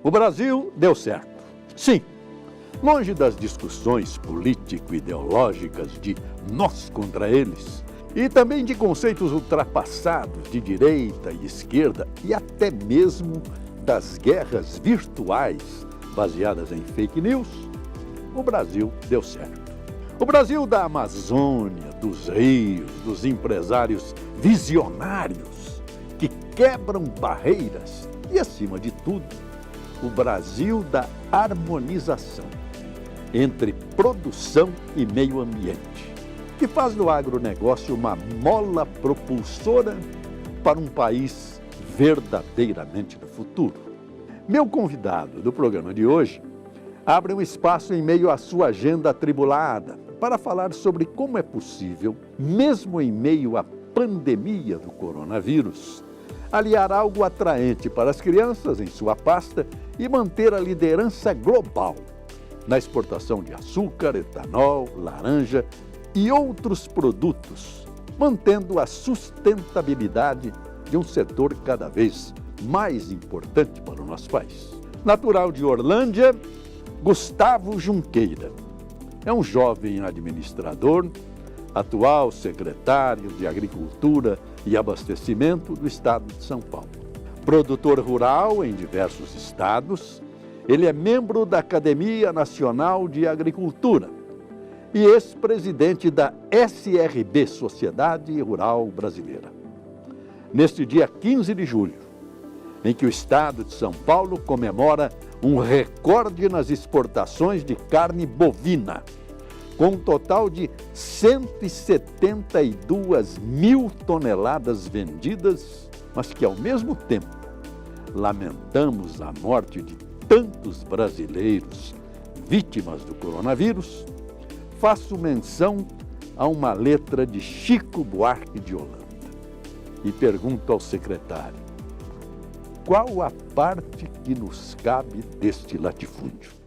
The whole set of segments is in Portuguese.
O Brasil deu certo. Sim, longe das discussões político-ideológicas de nós contra eles, e também de conceitos ultrapassados de direita e esquerda, e até mesmo das guerras virtuais baseadas em fake news, o Brasil deu certo. O Brasil da Amazônia, dos rios, dos empresários visionários que quebram barreiras e, acima de tudo, o Brasil da harmonização entre produção e meio ambiente, que faz do agronegócio uma mola propulsora para um país verdadeiramente do futuro. Meu convidado do programa de hoje abre um espaço em meio à sua agenda atribulada para falar sobre como é possível, mesmo em meio à pandemia do coronavírus, aliar algo atraente para as crianças em sua pasta e manter a liderança global na exportação de açúcar, etanol, laranja e outros produtos, mantendo a sustentabilidade de um setor cada vez mais importante para o nosso país. Natural de Orlândia, Gustavo Junqueira é um jovem administrador, atual secretário de Agricultura e Abastecimento do Estado de São Paulo. Produtor rural em diversos estados, ele é membro da Academia Nacional de Agricultura e ex-presidente da SRB, Sociedade Rural Brasileira. Neste dia 15 de julho, em que o Estado de São Paulo comemora um recorde nas exportações de carne bovina, com um total de 172 mil toneladas vendidas, mas que, ao mesmo tempo, lamentamos a morte de tantos brasileiros vítimas do coronavírus, faço menção a uma letra de Chico Buarque de Holanda e pergunto ao secretário: qual a parte que nos cabe deste latifúndio?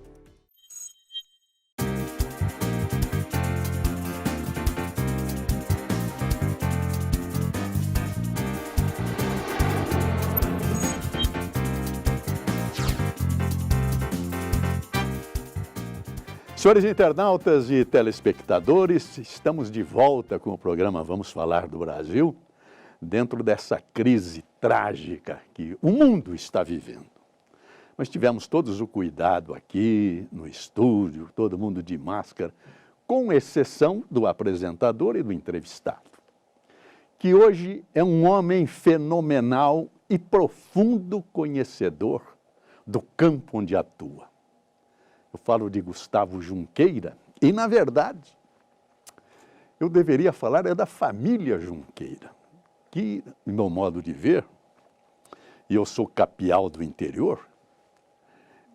Senhores internautas e telespectadores, estamos de volta com o programa Vamos Falar do Brasil, dentro dessa crise trágica que o mundo está vivendo. Mas tivemos todos o cuidado aqui no estúdio, todo mundo de máscara, com exceção do apresentador e do entrevistado, que hoje é um homem fenomenal e profundo conhecedor do campo onde atua. Eu falo de Gustavo Junqueira e, na verdade, eu deveria falar da família Junqueira, que, em meu modo de ver, e eu sou capial do interior,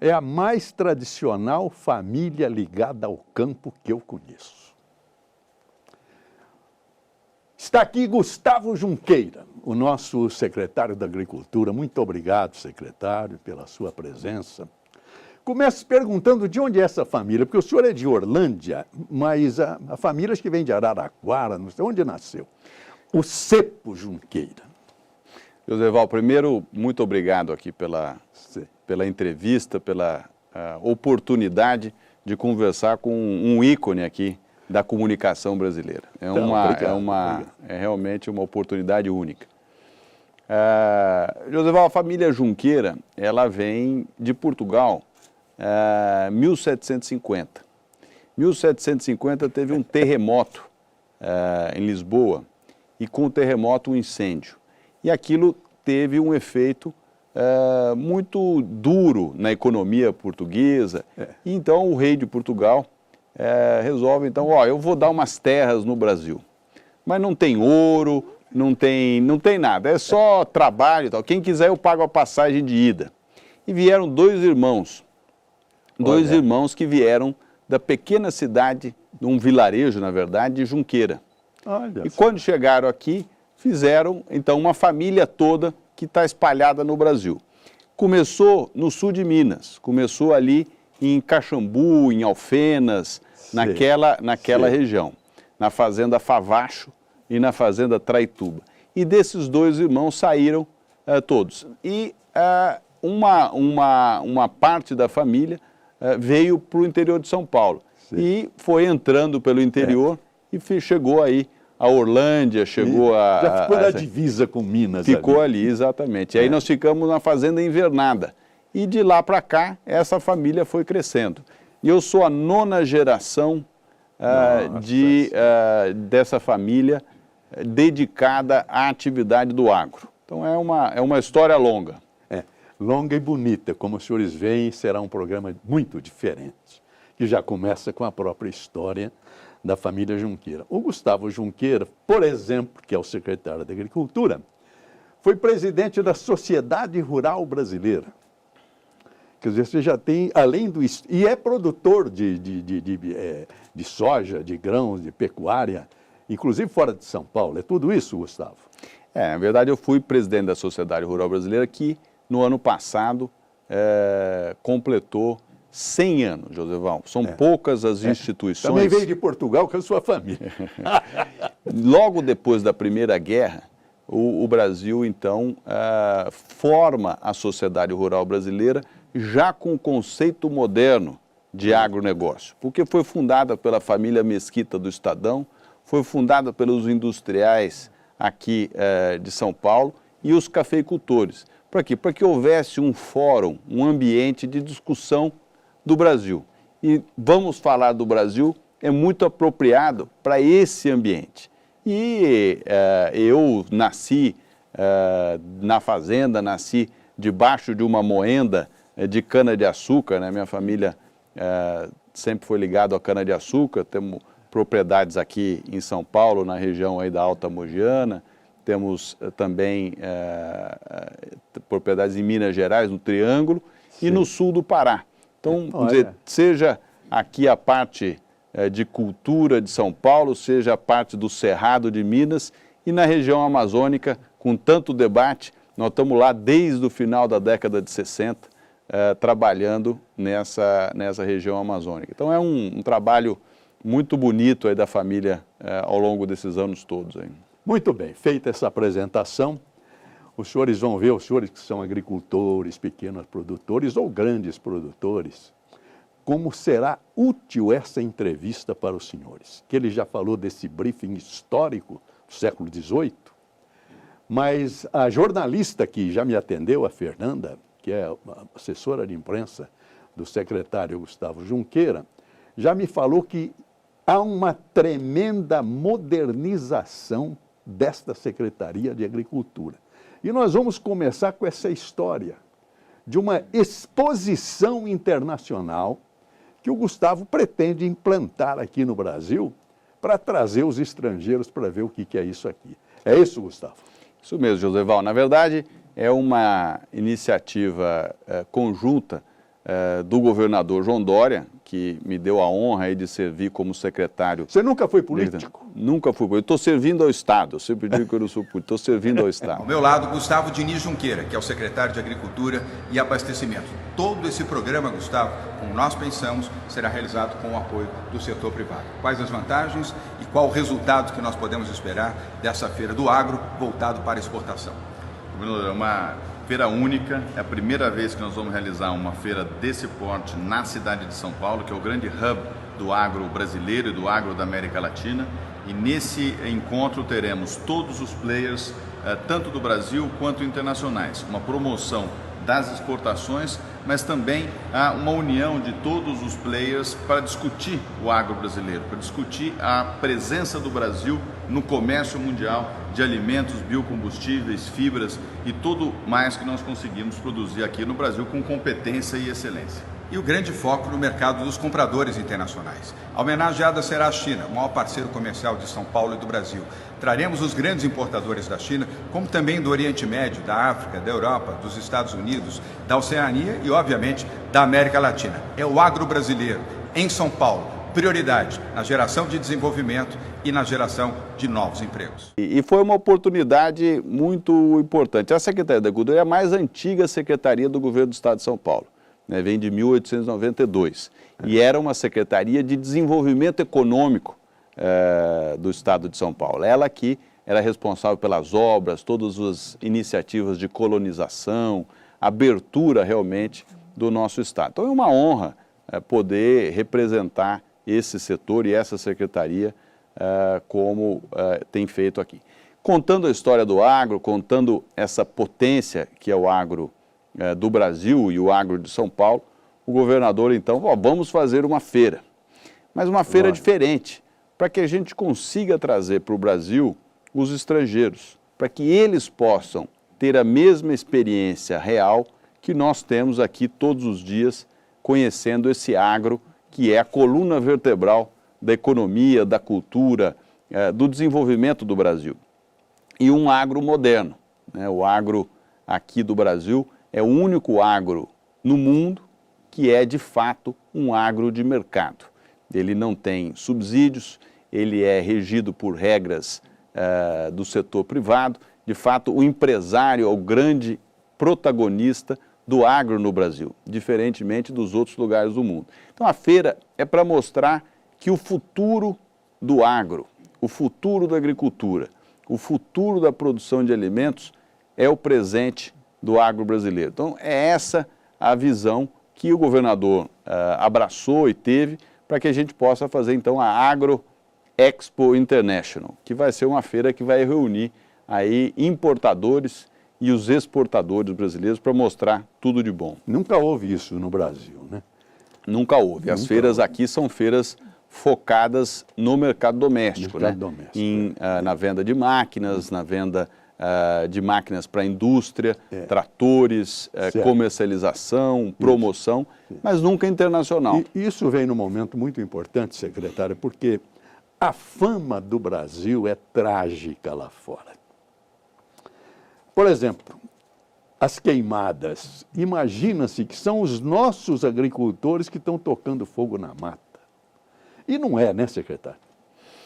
é a mais tradicional família ligada ao campo que eu conheço. Está aqui Gustavo Junqueira, o nosso secretário da Agricultura. Muito obrigado, secretário, pela sua presença. Começo perguntando de onde é essa família, porque o senhor é de Orlândia, mas a família acho que vem de Araraquara, não sei onde nasceu. O Cepo Junqueira. Joseval, primeiro, muito obrigado aqui pela entrevista, pela oportunidade de conversar com um ícone aqui da comunicação brasileira. É realmente uma oportunidade única. Joseval, a família Junqueira, ela vem de Portugal, 1750. 1750 teve um terremoto em Lisboa e com o terremoto um incêndio. E aquilo teve um efeito muito duro na economia portuguesa. E então o rei de Portugal resolve, então, eu vou dar umas terras no Brasil. Mas não tem ouro, não tem nada, é só trabalho e tal. Quem quiser eu pago a passagem de ida. E vieram dois irmãos que vieram da pequena cidade, de um vilarejo, na verdade, de Junqueira. E quando chegaram aqui, fizeram, então, uma família toda que está espalhada no Brasil. Começou no sul de Minas, começou ali em Caxambu, em Alfenas, naquela região, na fazenda Favacho e na fazenda Traituba. E desses dois irmãos saíram todos. E uma parte da família veio para o interior de São Paulo. Sim. E foi entrando pelo interior e chegou aí a Orlândia, chegou a... Já ficou na divisa com Minas. Ficou ali, exatamente. E aí nós ficamos na Fazenda Invernada. E de lá para cá, essa família foi crescendo. E eu sou a 9ª geração dessa família dedicada à atividade do agro. Então é uma história longa. Longa e bonita. Como os senhores veem, será um programa muito diferente, que já começa com a própria história da família Junqueira. O Gustavo Junqueira, por exemplo, que é o secretário da Agricultura, foi presidente da Sociedade Rural Brasileira. Quer dizer, você já tem, além do... E é produtor de soja, de grãos, de pecuária, inclusive fora de São Paulo. É tudo isso, Gustavo? Na verdade, eu fui presidente da Sociedade Rural Brasileira, que no ano passado completou 100 anos, Joseval. São poucas as instituições... Também veio de Portugal com a sua família. Logo depois da Primeira Guerra, o Brasil, então, forma a Sociedade Rural Brasileira já com o conceito moderno de agronegócio, porque foi fundada pela família Mesquita do Estadão, foi fundada pelos industriais aqui de São Paulo e os cafeicultores. Para quê? Para que houvesse um fórum, um ambiente de discussão do Brasil. E vamos falar do Brasil, é muito apropriado para esse ambiente. E eu nasci na fazenda, nasci debaixo de uma moenda de cana-de-açúcar, né? Minha família sempre foi ligada à cana-de-açúcar, temos propriedades aqui em São Paulo, na região aí da Alta Mogiana, temos também propriedades em Minas Gerais, no Triângulo, e no sul do Pará. Então, seja aqui a parte de cultura de São Paulo, seja a parte do Cerrado de Minas, e na região amazônica, com tanto debate, nós estamos lá desde o final da década de 60, trabalhando nessa região amazônica. Então é um trabalho muito bonito aí da família ao longo desses anos todos. Aí. Muito bem, feita essa apresentação, os senhores vão ver, os senhores que são agricultores, pequenos produtores ou grandes produtores, como será útil essa entrevista para os senhores. Que ele já falou desse briefing histórico do século XVIII, mas a jornalista que já me atendeu, a Fernanda, que é assessora de imprensa do secretário Gustavo Junqueira, já me falou que há uma tremenda modernização desta Secretaria de Agricultura. E nós vamos começar com essa história de uma exposição internacional que o Gustavo pretende implantar aqui no Brasil para trazer os estrangeiros para ver o que é isso aqui. É isso, Gustavo? Isso mesmo, Joseval. Na verdade, é uma iniciativa conjunta do governador João Dória, que me deu a honra aí de servir como secretário. Você nunca foi político? Nunca fui político. Eu estou servindo ao Estado. Eu sempre digo que eu não sou político. Estou servindo ao Estado. Ao meu lado, Gustavo Diniz Junqueira, que é o secretário de Agricultura e Abastecimento. Todo esse programa, Gustavo, como nós pensamos, será realizado com o apoio do setor privado. Quais as vantagens e qual o resultado que nós podemos esperar dessa feira do agro voltado para a exportação? É uma feira única, é a primeira vez que nós vamos realizar uma feira desse porte na cidade de São Paulo, que é o grande hub do agro brasileiro e do agro da América Latina. E nesse encontro teremos todos os players, tanto do Brasil quanto internacionais. Uma promoção das exportações, mas também uma união de todos os players para discutir o agro brasileiro, para discutir a presença do Brasil no comércio mundial de alimentos, biocombustíveis, fibras e tudo mais que nós conseguimos produzir aqui no Brasil com competência e excelência. E o grande foco no mercado dos compradores internacionais. A homenageada será a China, o maior parceiro comercial de São Paulo e do Brasil. Traremos os grandes importadores da China, como também do Oriente Médio, da África, da Europa, dos Estados Unidos, da Oceania e, obviamente, da América Latina. É o agro brasileiro, em São Paulo, prioridade na geração de desenvolvimento e na geração de novos empregos. E foi uma oportunidade muito importante. A Secretaria da Agricultura é a mais antiga secretaria do governo do Estado de São Paulo. Vem de 1892, e era uma secretaria de desenvolvimento econômico do Estado de São Paulo. Ela que era responsável pelas obras, todas as iniciativas de colonização, abertura realmente do nosso Estado. Então é uma honra poder representar esse setor e essa secretaria como tem feito aqui. Contando a história do agro, contando essa potência que é o agro do Brasil e o agro de São Paulo, o governador então, vamos fazer uma feira, mas uma feira diferente, para que a gente consiga trazer para o Brasil os estrangeiros, para que eles possam ter a mesma experiência real que nós temos aqui todos os dias, conhecendo esse agro que é a coluna vertebral da economia, da cultura, do desenvolvimento do Brasil. E um agro moderno, né? O agro aqui do Brasil é o único agro no mundo que é de fato um agro de mercado. Ele não tem subsídios, ele é regido por regras do setor privado. De fato, o empresário é o grande protagonista do agro no Brasil, diferentemente dos outros lugares do mundo. Então a feira é para mostrar que o futuro do agro, o futuro da agricultura, o futuro da produção de alimentos é o presente do agro brasileiro. Então é essa a visão que o governador abraçou e teve para que a gente possa fazer então a Agro Expo International, que vai ser uma feira que vai reunir aí importadores e os exportadores brasileiros para mostrar tudo de bom. Nunca houve isso no Brasil, né? Nunca houve. As feiras aqui são feiras focadas no mercado doméstico, né? Na venda de máquinas, na venda de máquinas para a indústria, tratores, comercialização, promoção, mas nunca internacional. E isso vem num momento muito importante, secretário, porque a fama do Brasil é trágica lá fora. Por exemplo, as queimadas. Imagina-se que são os nossos agricultores que estão tocando fogo na mata. E não é, né, secretário?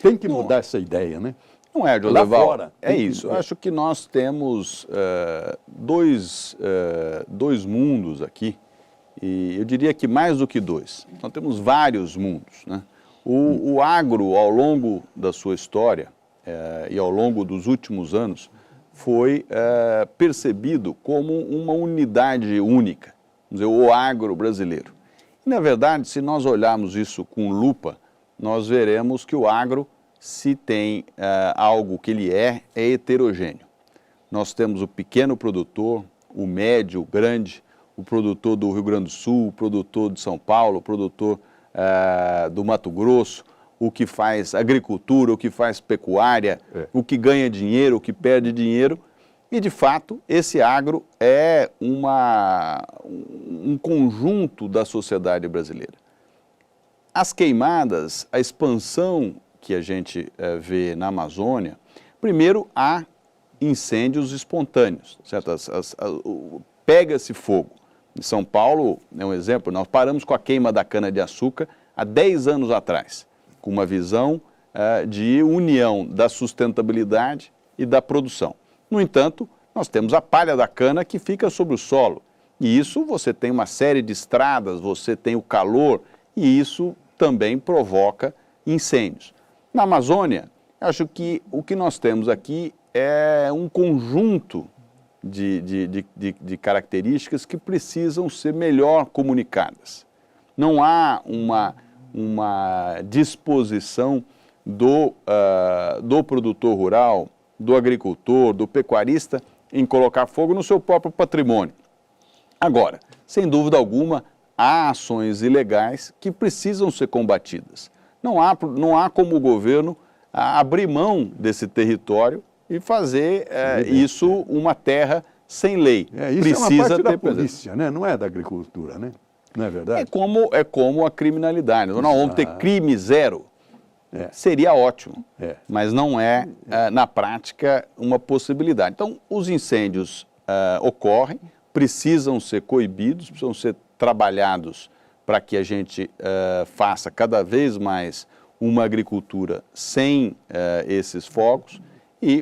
Tem que mudar essa ideia, né? Não é, Lá fora. É isso. Eu acho que nós temos dois mundos aqui, e eu diria que mais do que dois. Nós temos vários mundos, né? O agro, ao longo da sua história e ao longo dos últimos anos, foi percebido como uma unidade única, vamos dizer, o agro brasileiro. E, na verdade, se nós olharmos isso com lupa, nós veremos que o agro, se tem algo que ele é heterogêneo. Nós temos o pequeno produtor, o médio, o grande, o produtor do Rio Grande do Sul, o produtor de São Paulo, o produtor do Mato Grosso, o que faz agricultura, o que faz pecuária, o que ganha dinheiro, o que perde dinheiro. E, de fato, esse agro é um conjunto da sociedade brasileira. As queimadas, a expansão que a gente vê na Amazônia, primeiro há incêndios espontâneos, certo? Pega-se fogo. Em São Paulo, é um exemplo, nós paramos com a queima da cana-de-açúcar há 10 anos atrás, com uma visão de união da sustentabilidade e da produção. No entanto, nós temos a palha da cana que fica sobre o solo. E isso você tem uma série de estradas, você tem o calor, e isso também provoca incêndios. Na Amazônia, acho que o que nós temos aqui é um conjunto de características que precisam ser melhor comunicadas. Não há uma disposição do produtor rural, do agricultor, do pecuarista em colocar fogo no seu próprio patrimônio. Agora, sem dúvida alguma, há ações ilegais que precisam ser combatidas. Não há como o governo abrir mão desse território e fazer isso uma terra sem lei. Isso precisa é uma parte da polícia, né? Não é da agricultura, né? Não é verdade? É como a criminalidade. Nós vamos ter crime zero. Seria ótimo, mas não é, na prática, uma possibilidade. Então, os incêndios ocorrem, precisam ser coibidos, precisam ser trabalhados para que a gente faça cada vez mais uma agricultura sem esses fogos,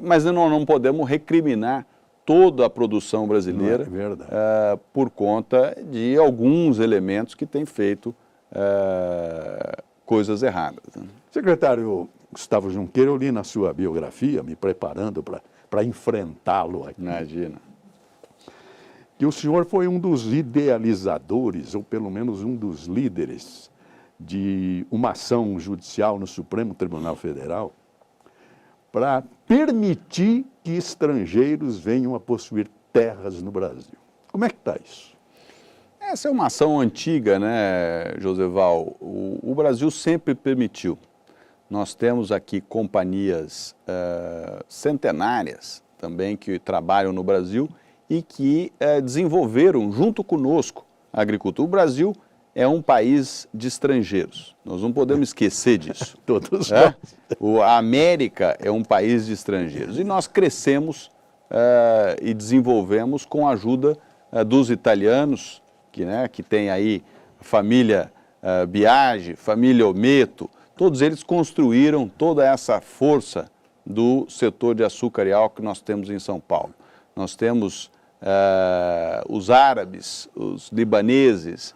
mas nós não podemos recriminar toda a produção brasileira por conta de alguns elementos que têm feito coisas erradas. Né? Secretário Gustavo Junqueira, eu li na sua biografia, me preparando para enfrentá-lo aqui. Imagina. que o senhor foi um dos idealizadores, ou pelo menos um dos líderes, de uma ação judicial no Supremo Tribunal Federal para permitir que estrangeiros venham a possuir terras no Brasil. Como é que está isso? Essa é uma ação antiga, né, Joseval? O Brasil sempre permitiu. Nós temos aqui companhias centenárias também que trabalham no Brasil e que desenvolveram junto conosco a agricultura. O Brasil é um país de estrangeiros, nós não podemos esquecer disso. Todos nós. A América é um país de estrangeiros e nós crescemos e desenvolvemos com a ajuda dos italianos, que tem aí a família Biagi, família Ometo, todos eles construíram toda essa força do setor de açúcar e álcool que nós temos em São Paulo. Nós temos os árabes, os libaneses,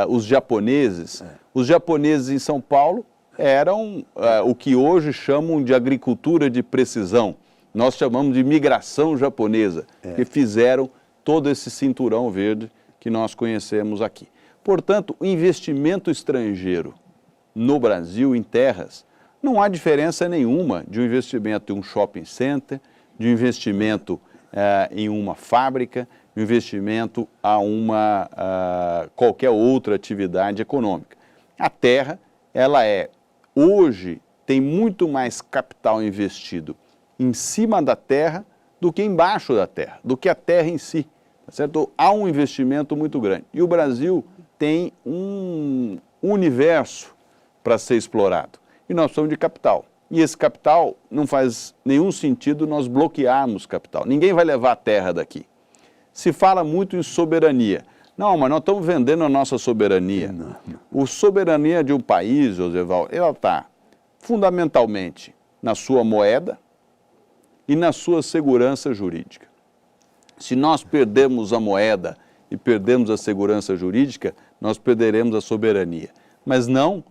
os japoneses. Os japoneses em São Paulo eram o que hoje chamam de agricultura de precisão. Nós chamamos de migração japonesa, que fizeram todo esse cinturão verde que nós conhecemos aqui. Portanto, o investimento estrangeiro no Brasil, em terras, não há diferença nenhuma de um investimento em um shopping center, de um investimento em uma fábrica, de um investimento a qualquer outra atividade econômica. A terra, ela hoje, tem muito mais capital investido em cima da terra do que embaixo da terra, do que a terra em si. Certo? Há um investimento muito grande. E o Brasil tem um universo para ser explorado. E nós precisamos de capital. E esse capital não faz nenhum sentido nós bloquearmos capital. Ninguém vai levar a terra daqui. Se fala muito em soberania. Não, mas nós estamos vendendo a nossa soberania. Não. A soberania de um país, Joseval, ela está fundamentalmente na sua moeda e na sua segurança jurídica. Se nós perdermos a moeda e perdermos a segurança jurídica, nós perderemos a soberania. Mas não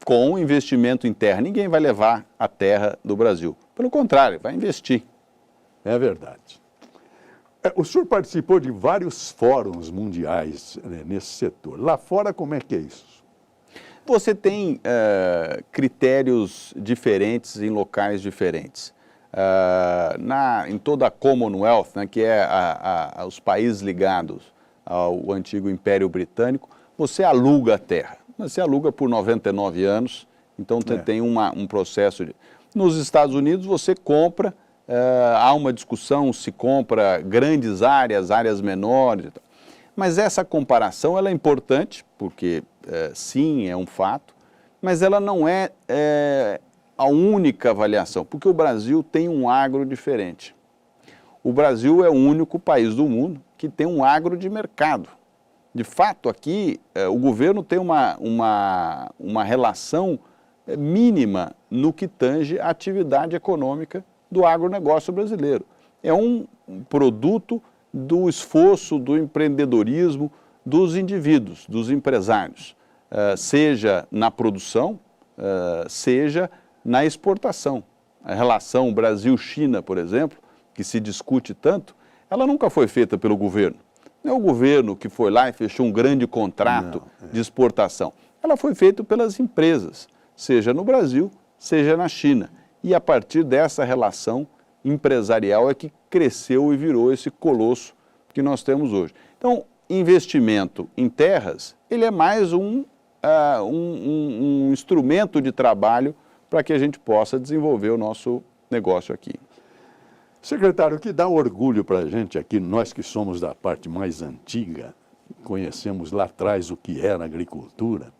com investimento em terra. Ninguém vai levar a terra do Brasil. Pelo contrário, vai investir. É verdade. O senhor participou de vários fóruns mundiais nesse setor. Lá fora, como é que é isso? Você tem critérios diferentes em locais diferentes. Em toda a Commonwealth, que é os países ligados ao antigo Império Britânico, você aluga a terra. Você aluga por 99 anos, então tem um processo de... Nos Estados Unidos você compra, há uma discussão se compra grandes áreas menores. Mas essa comparação ela é importante, porque sim, é um fato, mas ela não é a única avaliação, porque o Brasil tem um agro diferente. O Brasil é o único país do mundo que tem um agro de mercado. De fato, aqui, o governo tem uma relação mínima no que tange a atividade econômica do agronegócio brasileiro. É um produto do esforço, do empreendedorismo dos indivíduos, dos empresários, seja na produção, seja na exportação. A relação Brasil-China, por exemplo, que se discute tanto, ela nunca foi feita pelo governo. Não é o governo que foi lá e fechou um grande contrato de exportação. Ela foi feita pelas empresas, seja no Brasil, seja na China. E a partir dessa relação empresarial é que cresceu e virou esse colosso que nós temos hoje. Então, investimento em terras, ele é mais um instrumento de trabalho para que a gente possa desenvolver o nosso negócio aqui. Secretário, o que dá orgulho para a gente aqui, nós que somos da parte mais antiga, conhecemos lá atrás o que era agricultura.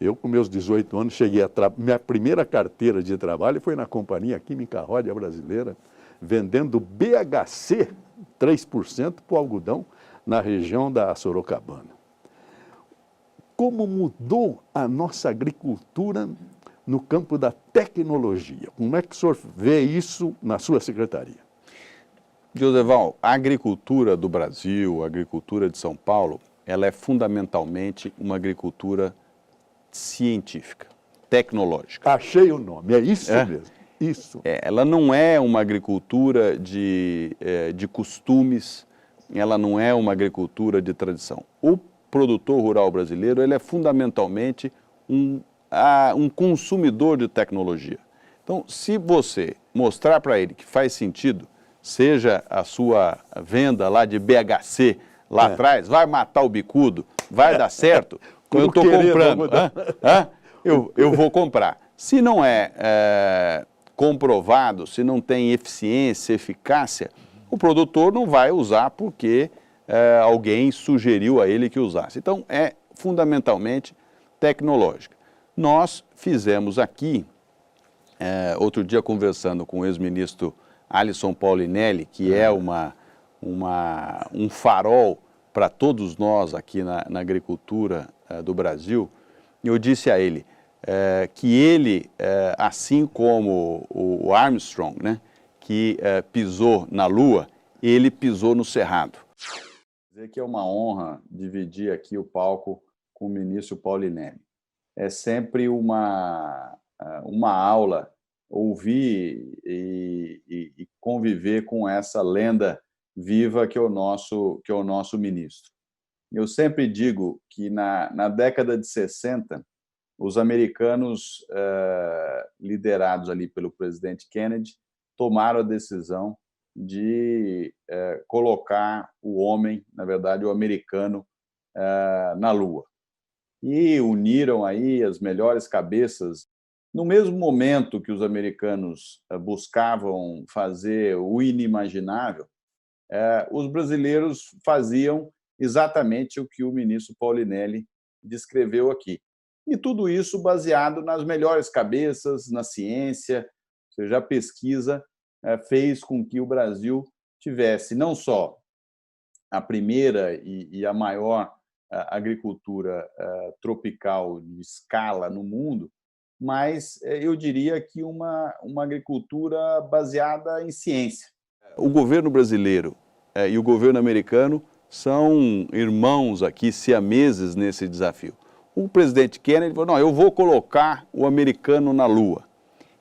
Eu, com meus 18 anos, cheguei minha primeira carteira de trabalho foi na Companhia Química Ródia Brasileira, vendendo BHC 3% para o algodão na região da Sorocabana. Como mudou a nossa agricultura no campo da tecnologia? Como é que o senhor vê isso na sua secretaria? Joseval, a agricultura do Brasil, a agricultura de São Paulo, ela é fundamentalmente uma agricultura científica, tecnológica. Achei o nome, é isso mesmo. Isso. Ela não é uma agricultura de costumes, ela não é uma agricultura de tradição. O produtor rural brasileiro, ele é fundamentalmente um consumidor de tecnologia. Então, se você mostrar para ele que faz sentido, seja a sua venda lá de BHC, lá atrás, vai matar o bicudo, vai dar certo, eu estou comprando. Eu vou comprar. Se não é comprovado, se não tem eficiência, eficácia, o produtor não vai usar porque alguém sugeriu a ele que usasse. Então, é fundamentalmente tecnológica. Nós fizemos aqui, outro dia conversando com o ex-ministro Alisson Paulinelli, que é um farol para todos nós aqui na agricultura do Brasil, eu disse a ele que ele, assim como o Armstrong, né, que pisou na Lua, ele pisou no Cerrado. Dizer que é uma honra dividir aqui o palco com o ministro Paulinelli. É sempre uma aula ouvir e conviver com essa lenda viva que é o nosso ministro. Eu sempre digo que na década de 60, os americanos, liderados ali pelo presidente Kennedy, tomaram a decisão de colocar o homem, na verdade, o americano, na Lua. E uniram aí as melhores cabeças. No mesmo momento que os americanos buscavam fazer o inimaginável, os brasileiros faziam exatamente o que o ministro Paulinelli descreveu aqui. E tudo isso baseado nas melhores cabeças, na ciência, ou seja, a pesquisa fez com que o Brasil tivesse não só a primeira e a maior agricultura tropical de escala no mundo, mas eu diria que uma agricultura baseada em ciência. O governo brasileiro e o governo americano são irmãos aqui, siameses nesse desafio. O presidente Kennedy falou, não, eu vou colocar o americano na Lua.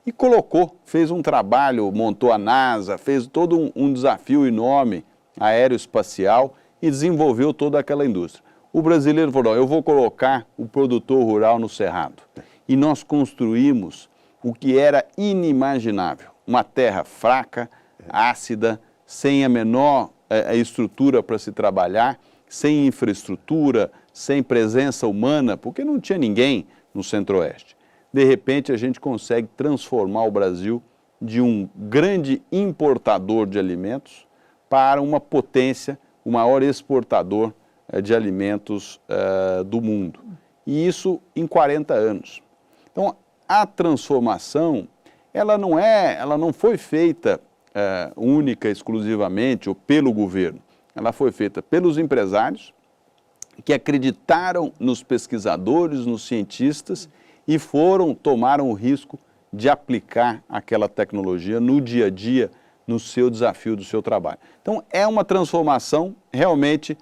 E colocou, fez um trabalho, montou a NASA, fez todo um desafio enorme aeroespacial e desenvolveu toda aquela indústria. O brasileiro falou, não, eu vou colocar o produtor rural no Cerrado. E nós construímos o que era inimaginável, uma terra fraca, ácida, sem a menor estrutura para se trabalhar, sem infraestrutura, sem presença humana, porque não tinha ninguém no Centro-Oeste. De repente, a gente consegue transformar o Brasil de um grande importador de alimentos para uma potência, o maior exportador de alimentos do mundo. E isso em 40 anos. Então, a transformação, ela não foi feita única, exclusivamente, ou pelo governo. Ela foi feita pelos empresários, que acreditaram nos pesquisadores, nos cientistas, e tomaram o risco de aplicar aquela tecnologia no dia a dia, no seu desafio do seu trabalho. Então, é uma transformação realmente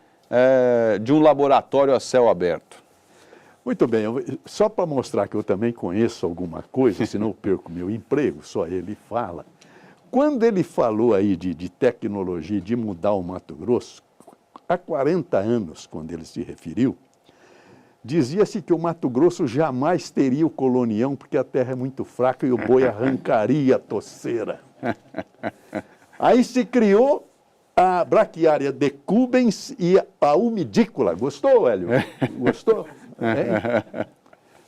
de um laboratório a céu aberto. Muito bem, só para mostrar que eu também conheço alguma coisa, senão eu perco meu emprego, só ele fala. Quando ele falou aí de tecnologia, de mudar o Mato Grosso, há 40 anos, quando ele se referiu, dizia-se que o Mato Grosso jamais teria o colonião, porque a terra é muito fraca e o boi arrancaria a toceira. Aí se criou a braquiária decubens e a umidícola. Gostou, Hélio? Gostou?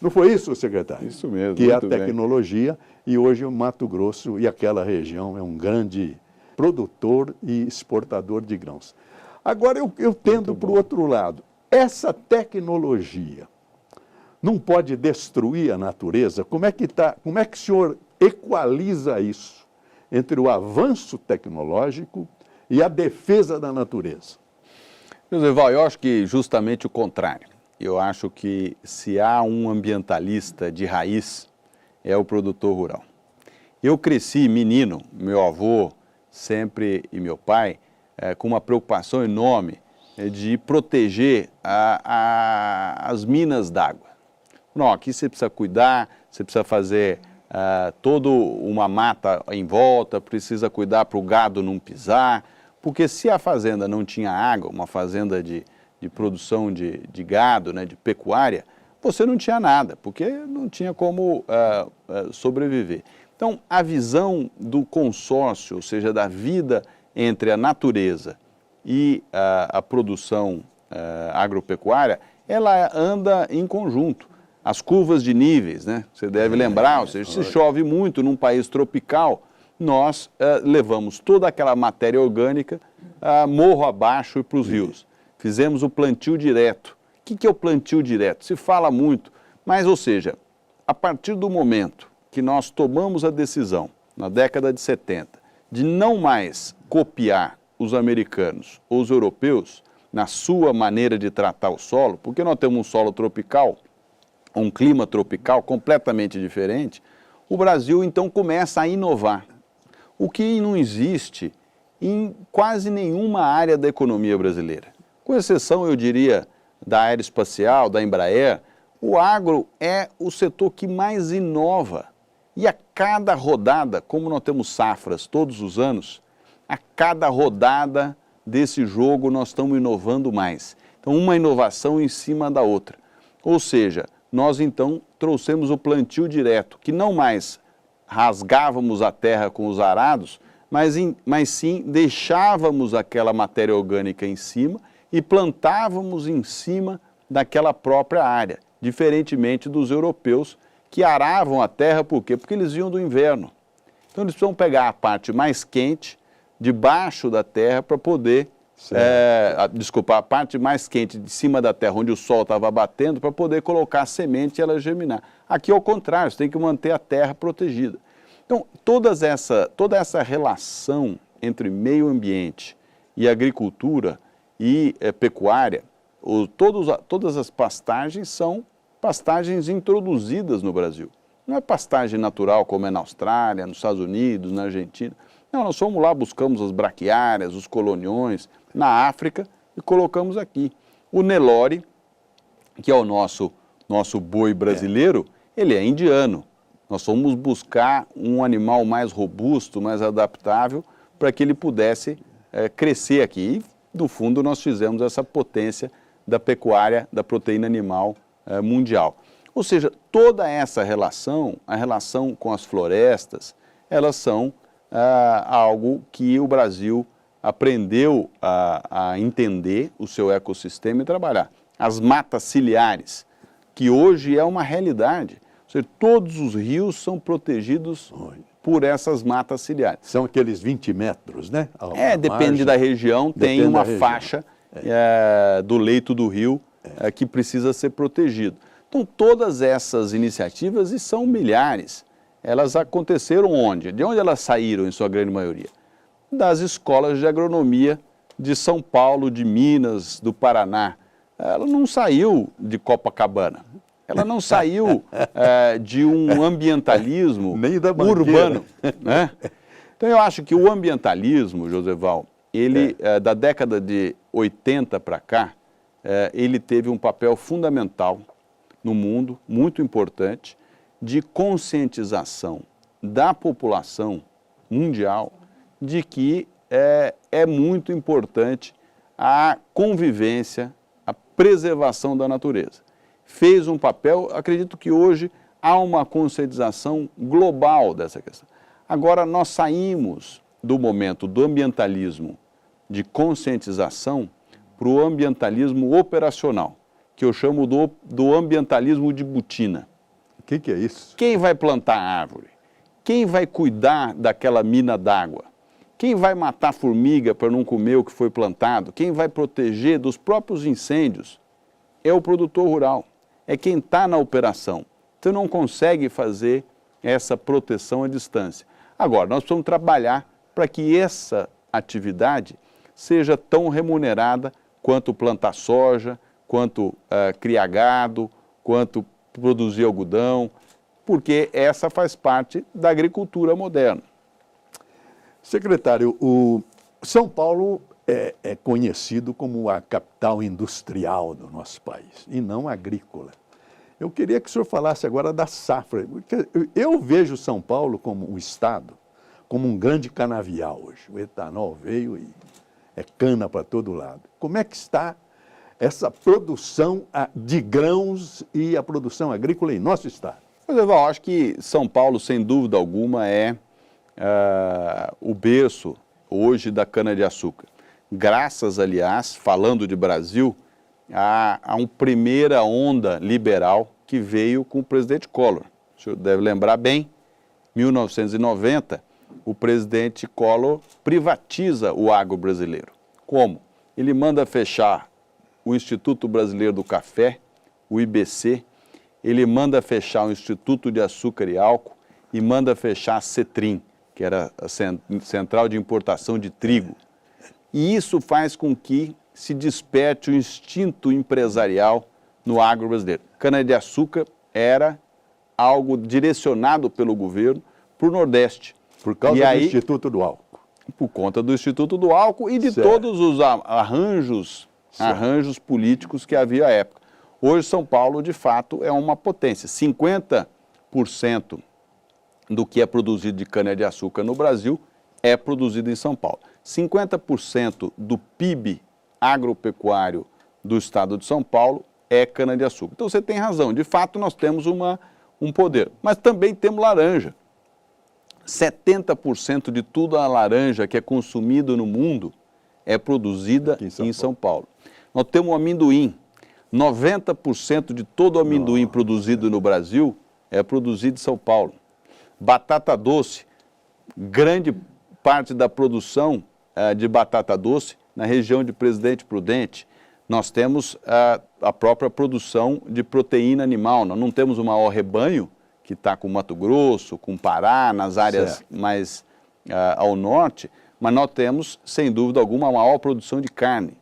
Não foi isso, secretário? Isso mesmo. Que é a tecnologia, e hoje o Mato Grosso e aquela região é um grande produtor e exportador de grãos. Agora eu tendo para o outro lado. Essa tecnologia não pode destruir a natureza? Como é que o senhor equaliza isso entre o avanço tecnológico e a defesa da natureza? Josival, eu acho que justamente o contrário. Eu acho que se há um ambientalista de raiz, é o produtor rural. Eu cresci menino, meu avô sempre e meu pai, com uma preocupação enorme de proteger as minas d'água. Não, aqui você precisa cuidar, você precisa fazer toda uma mata em volta, precisa cuidar para o gado não pisar, Porque se a fazenda não tinha água, uma fazenda de produção de gado, né, de pecuária, você não tinha nada, porque não tinha como sobreviver. Então, a visão do consórcio, ou seja, da vida entre a natureza e a produção agropecuária, ela anda em conjunto. As curvas de níveis, né? Você deve lembrar, ou seja, se chove muito num país tropical, nós levamos toda aquela matéria orgânica morro abaixo e para os rios. Fizemos o plantio direto. O que é o plantio direto? Se fala muito, mas, ou seja, a partir do momento que nós tomamos a decisão, na década de 70, de não mais copiar os americanos ou os europeus na sua maneira de tratar o solo, porque nós temos um solo tropical, um clima tropical completamente diferente, o Brasil então começa a inovar. O que não existe em quase nenhuma área da economia brasileira. Com exceção, eu diria, da aeroespacial, da Embraer, o agro é o setor que mais inova. E a cada rodada, como nós temos safras todos os anos, a cada rodada desse jogo nós estamos inovando mais. Então, uma inovação em cima da outra. Ou seja, nós então trouxemos o plantio direto, que não mais rasgávamos a terra com os arados, mas sim deixávamos aquela matéria orgânica em cima e plantávamos em cima daquela própria área, diferentemente dos europeus que aravam a terra, por quê? Porque eles vinham do inverno. Então eles precisam pegar a parte mais quente, debaixo da terra, para poder, a parte mais quente de cima da terra, onde o sol estava batendo, para poder colocar a semente e ela germinar. Aqui, ao contrário, você tem que manter a terra protegida. Então, toda essa relação entre meio ambiente e agricultura e pecuária, todas as pastagens são pastagens introduzidas no Brasil. Não é pastagem natural como é na Austrália, nos Estados Unidos, na Argentina. Não, nós fomos lá, buscamos as braquiárias, os coloniões, na África e colocamos aqui. O Nelore, que é o nosso boi brasileiro, ele é indiano. Nós fomos buscar um animal mais robusto, mais adaptável, para que ele pudesse crescer aqui. E, no fundo, nós fizemos essa potência da pecuária, da proteína animal mundial. Ou seja, toda essa relação, a relação com as florestas, elas são algo que o Brasil aprendeu a entender o seu ecossistema e trabalhar. As matas ciliares, que hoje é uma realidade. Ou seja, todos os rios são protegidos por essas matas ciliares. São aqueles 20 metros, né? Depende da região, tem uma faixa do leito do rio que precisa ser protegido. Então, todas essas iniciativas, e são milhares, elas aconteceram onde? De onde elas saíram, em sua grande maioria? Das escolas de agronomia de São Paulo, de Minas, do Paraná. Ela não saiu de Copacabana. Ela não saiu de um ambientalismo urbano. Né? Então, eu acho que o ambientalismo, Joseval, ele, da década de 80 para cá, ele teve um papel fundamental no mundo, muito importante, de conscientização da população mundial de que é muito importante a convivência, a preservação da natureza. Fez um papel, acredito que hoje há uma conscientização global dessa questão. Agora, nós saímos do momento do ambientalismo de conscientização para o ambientalismo operacional, que eu chamo do ambientalismo de botina. O que é isso? Quem vai plantar árvore? Quem vai cuidar daquela mina d'água? Quem vai matar formiga para não comer o que foi plantado? Quem vai proteger dos próprios incêndios? É o produtor rural, é quem está na operação. Você não consegue fazer essa proteção à distância. Agora, nós precisamos trabalhar para que essa atividade seja tão remunerada quanto plantar soja, quanto criar gado, quanto produzir algodão, porque essa faz parte da agricultura moderna. Secretário, o São Paulo é conhecido como a capital industrial do nosso país, e não agrícola. Eu queria que o senhor falasse agora da safra. Eu vejo São Paulo como um estado, como um grande canavial hoje. O etanol veio e é cana para todo lado. Como é que está essa produção de grãos e a produção agrícola em nosso estado? Pois é, Val, acho que São Paulo, sem dúvida alguma, é o berço hoje da cana-de-açúcar. Graças, aliás, falando de Brasil, a uma primeira onda liberal que veio com o presidente Collor. O senhor deve lembrar bem, 1990, o presidente Collor privatiza o agro brasileiro. Como? Ele manda fechar o Instituto Brasileiro do Café, o IBC, ele manda fechar o Instituto de Açúcar e Álcool e manda fechar a Cetrim, que era a Central de Importação de Trigo. E isso faz com que se desperte o instinto empresarial no agro brasileiro. Cana-de-açúcar era algo direcionado pelo governo para o Nordeste. Por causa do Instituto do Álcool. Por conta do Instituto do Álcool e de todos os arranjos políticos que havia à época. Hoje, São Paulo, de fato, é uma potência. 50% do que é produzido de cana-de-açúcar no Brasil é produzido em São Paulo. 50% do PIB agropecuário do estado de São Paulo é cana-de-açúcar. Então, você tem razão. De fato, nós temos um poder. Mas também temos laranja. 70% de toda a laranja que é consumida no mundo é produzida em São Paulo. Nós temos o amendoim. 90% de todo o amendoim produzido no Brasil é produzido em São Paulo. Batata doce, grande parte da produção de batata doce na região de Presidente Prudente. Nós temos a própria produção de proteína animal. Nós não temos o maior rebanho, que está com Mato Grosso, com Pará, nas áreas mais ao norte, mas nós temos, sem dúvida alguma, a maior produção de carne.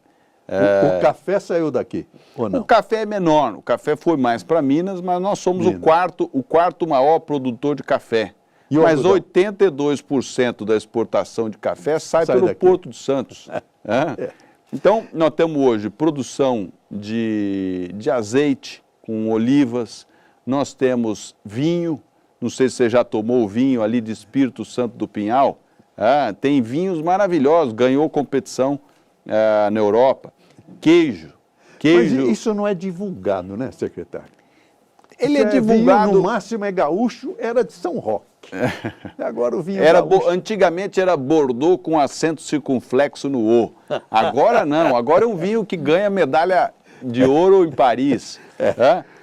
O café saiu daqui, ou não? O café é menor, o café foi mais para Minas, mas nós somos o quarto maior produtor de café. Mas 82% da exportação de café sai pelo daqui. Porto de Santos. Então, nós temos hoje produção de azeite com olivas, nós temos vinho, não sei se você já tomou o vinho ali de Espírito Santo do Pinhal, tem vinhos maravilhosos, ganhou competição na Europa. Queijo. Mas isso não é divulgado, né, secretário? Ele é divulgado... Vinho, no máximo é gaúcho, era de São Roque. Agora o vinho Antigamente era Bordeaux com acento circunflexo no O. Agora não, agora é um vinho que ganha medalha de ouro em Paris.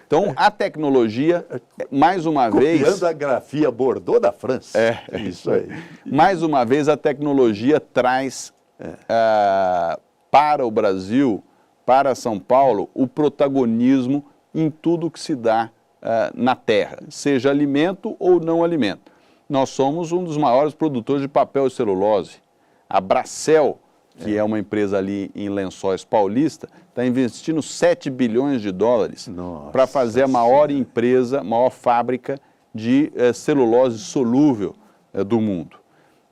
Então, a tecnologia, mais uma vez... Copiando a grafia Bordeaux da França. Isso aí. Mais uma vez, a tecnologia traz para o Brasil, para São Paulo, o protagonismo em tudo que se dá na terra, seja alimento ou não alimento. Nós somos um dos maiores produtores de papel e celulose. A Bracel, que é uma empresa ali em Lençóis Paulista, está investindo 7 bilhões de dólares para fazer a maior empresa, maior fábrica de celulose solúvel do mundo.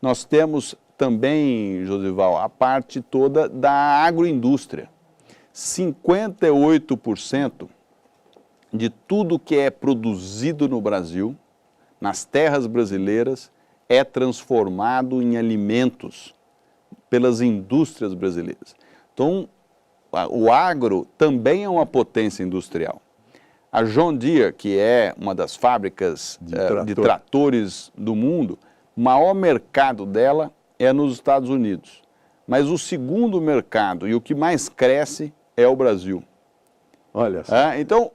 Nós temos também, Josival, a parte toda da agroindústria. 58% de tudo que é produzido no Brasil, nas terras brasileiras, é transformado em alimentos pelas indústrias brasileiras. Então, o agro também é uma potência industrial. A John Deere, que é uma das fábricas de tratores do mundo, o maior mercado dela é nos Estados Unidos. Mas o segundo mercado e o que mais cresce é o Brasil. Olha só. Então,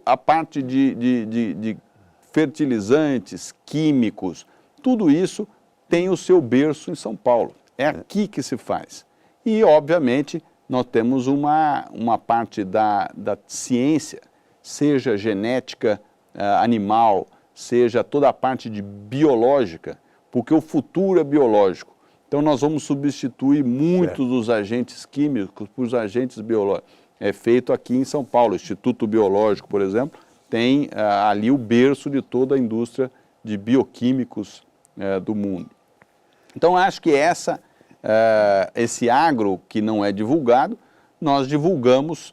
a parte de fertilizantes, químicos, tudo isso tem o seu berço em São Paulo. É aqui que se faz. E, obviamente, nós temos uma parte da ciência, seja genética animal, seja toda a parte de biológica, porque o futuro é biológico. Então, nós vamos substituir muitos dos agentes químicos por agentes biológicos. É feito aqui em São Paulo. O Instituto Biológico, por exemplo, tem ali o berço de toda a indústria de bioquímicos do mundo. Então, acho que esse agro que não é divulgado, nós divulgamos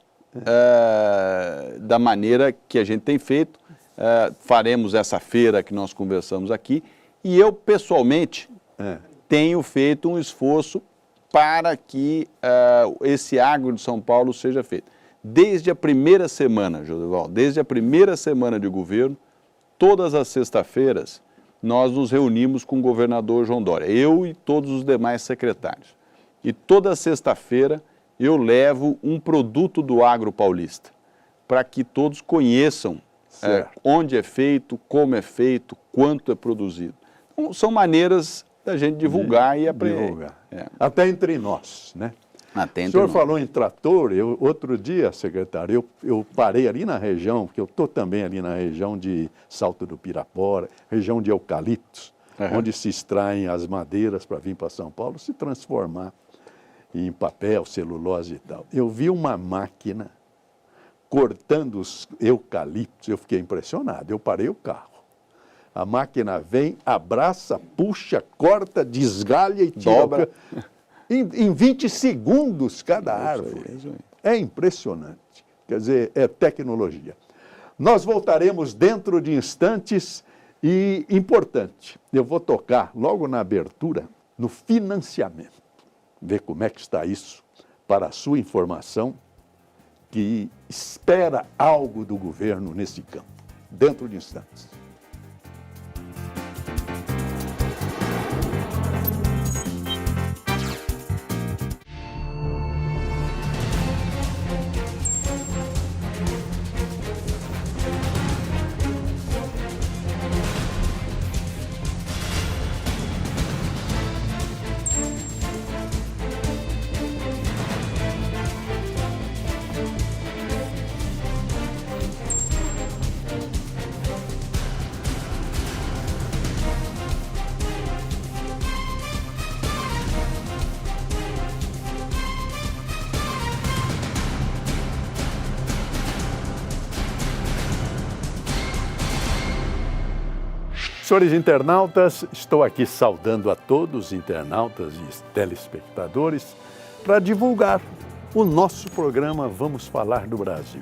da maneira que a gente tem feito. Faremos essa feira que nós conversamos aqui. E eu, pessoalmente, tenho feito um esforço para que esse agro de São Paulo seja feito. Desde a primeira semana, Josival, desde a primeira semana de governo, todas as sextas-feiras, nós nos reunimos com o governador João Dória, eu e todos os demais secretários. E toda sexta-feira eu levo um produto do agro paulista, para que todos conheçam onde é feito, como é feito, quanto é produzido. Então, são maneiras da gente divulgar e aprender. Até entre nós, né? O senhor falou em trator, outro dia, secretário, eu parei ali na região, porque eu estou também ali na região de Salto do Pirapora, região de eucaliptos, onde se extraem as madeiras para vir para São Paulo, se transformar em papel, celulose e tal. Eu vi uma máquina cortando os eucaliptos, eu fiquei impressionado, eu parei o carro. A máquina vem, abraça, puxa, corta, desgalha e tira. Dobra. Em 20 segundos cada árvore. É impressionante. Quer dizer, é tecnologia. Nós voltaremos dentro de instantes e, importante, eu vou tocar logo na abertura no financiamento. Ver como é que está isso para a sua informação, que espera algo do governo nesse campo. Dentro de instantes. Senhores internautas, estou aqui saudando a todos os internautas e telespectadores para divulgar o nosso programa Vamos Falar do Brasil,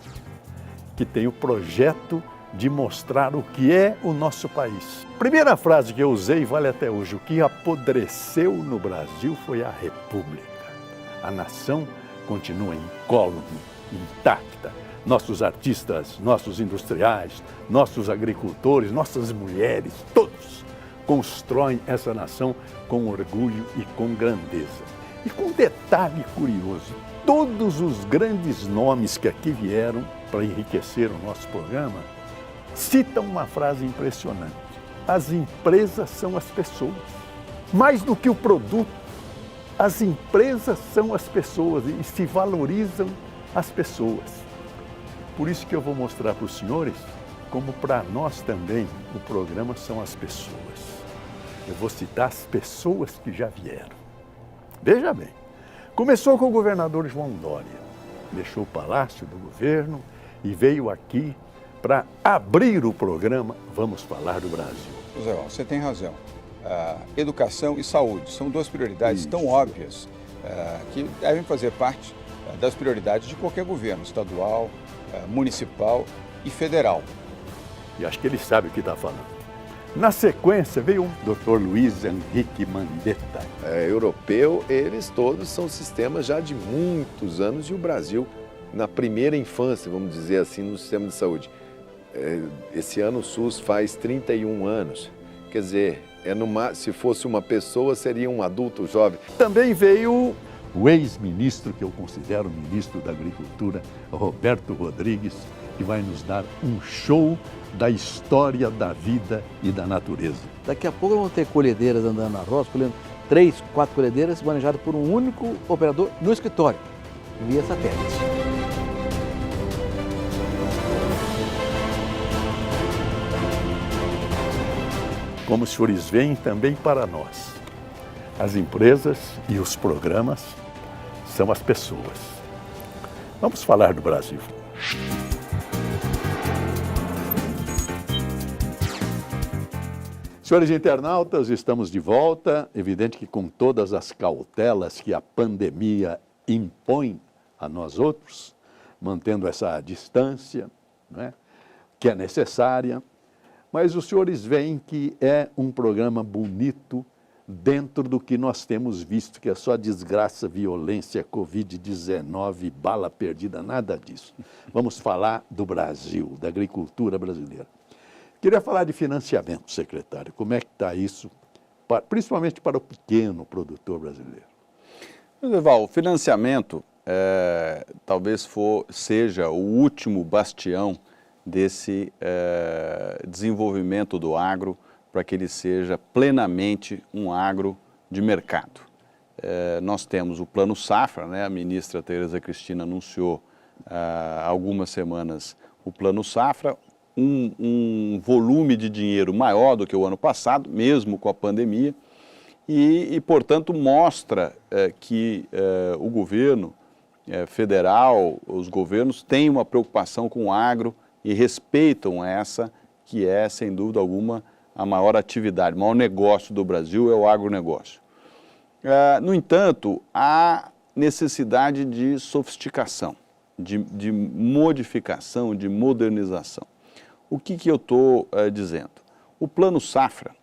que tem o projeto de mostrar o que é o nosso país. Primeira frase que eu usei vale até hoje: o que apodreceu no Brasil foi a República. A nação continua incólume, intacta. Nossos artistas, nossos industriais, nossos agricultores, nossas mulheres, todos constroem essa nação com orgulho e com grandeza. E com um detalhe curioso, todos os grandes nomes que aqui vieram para enriquecer o nosso programa citam uma frase impressionante: as empresas são as pessoas. Mais do que o produto, as empresas são as pessoas e se valorizam as pessoas. Por isso que eu vou mostrar para os senhores como para nós também o programa são as pessoas. Eu vou citar as pessoas que já vieram. Veja bem, começou com o governador João Dória. Deixou o palácio do governo e veio aqui para abrir o programa Vamos Falar do Brasil. José, você tem razão. Educação e saúde são duas prioridades tão óbvias que devem fazer parte das prioridades de qualquer governo, estadual, municipal e federal. E acho que ele sabe o que está falando. Na sequência veio o Dr. Luiz Henrique Mandetta. Europeu, eles todos são sistemas já de muitos anos, e o Brasil, na primeira infância, vamos dizer assim, no sistema de saúde. Esse ano o SUS faz 31 anos. Quer dizer, se fosse uma pessoa, seria um adulto jovem. Também veio o ex-ministro, que eu considero ministro da Agricultura, Roberto Rodrigues, que vai nos dar um show da história da vida e da natureza. Daqui a pouco vão ter colhedeiras andando na roça, colhendo 3, 4 colhedeiras manejadas por um único operador no escritório, via satélite. Como os senhores veem, também para nós, as empresas e os programas são as pessoas. Vamos falar do Brasil. Senhores internautas, estamos de volta. Evidente que com todas as cautelas que a pandemia impõe a nós outros, mantendo essa distância, né, que é necessária. Mas os senhores veem que é um programa bonito dentro do que nós temos visto, que é só desgraça, violência, Covid-19, bala perdida, nada disso. Vamos falar do Brasil, da agricultura brasileira. Queria falar de financiamento, secretário. Como é que está isso, principalmente para o pequeno produtor brasileiro? Eval, o financiamento talvez seja o último bastião desse desenvolvimento do agro, para que ele seja plenamente um agro de mercado. Nós temos o Plano Safra, né? A ministra Tereza Cristina anunciou há algumas semanas o Plano Safra, um volume de dinheiro maior do que o ano passado, mesmo com a pandemia, e portanto, mostra que o governo federal, os governos têm uma preocupação com o agro e respeitam essa, que é, sem dúvida alguma, a maior atividade, o maior negócio do Brasil é o agronegócio. No entanto, há necessidade de sofisticação, de modificação, de modernização. O que eu estou dizendo? O Plano Safra,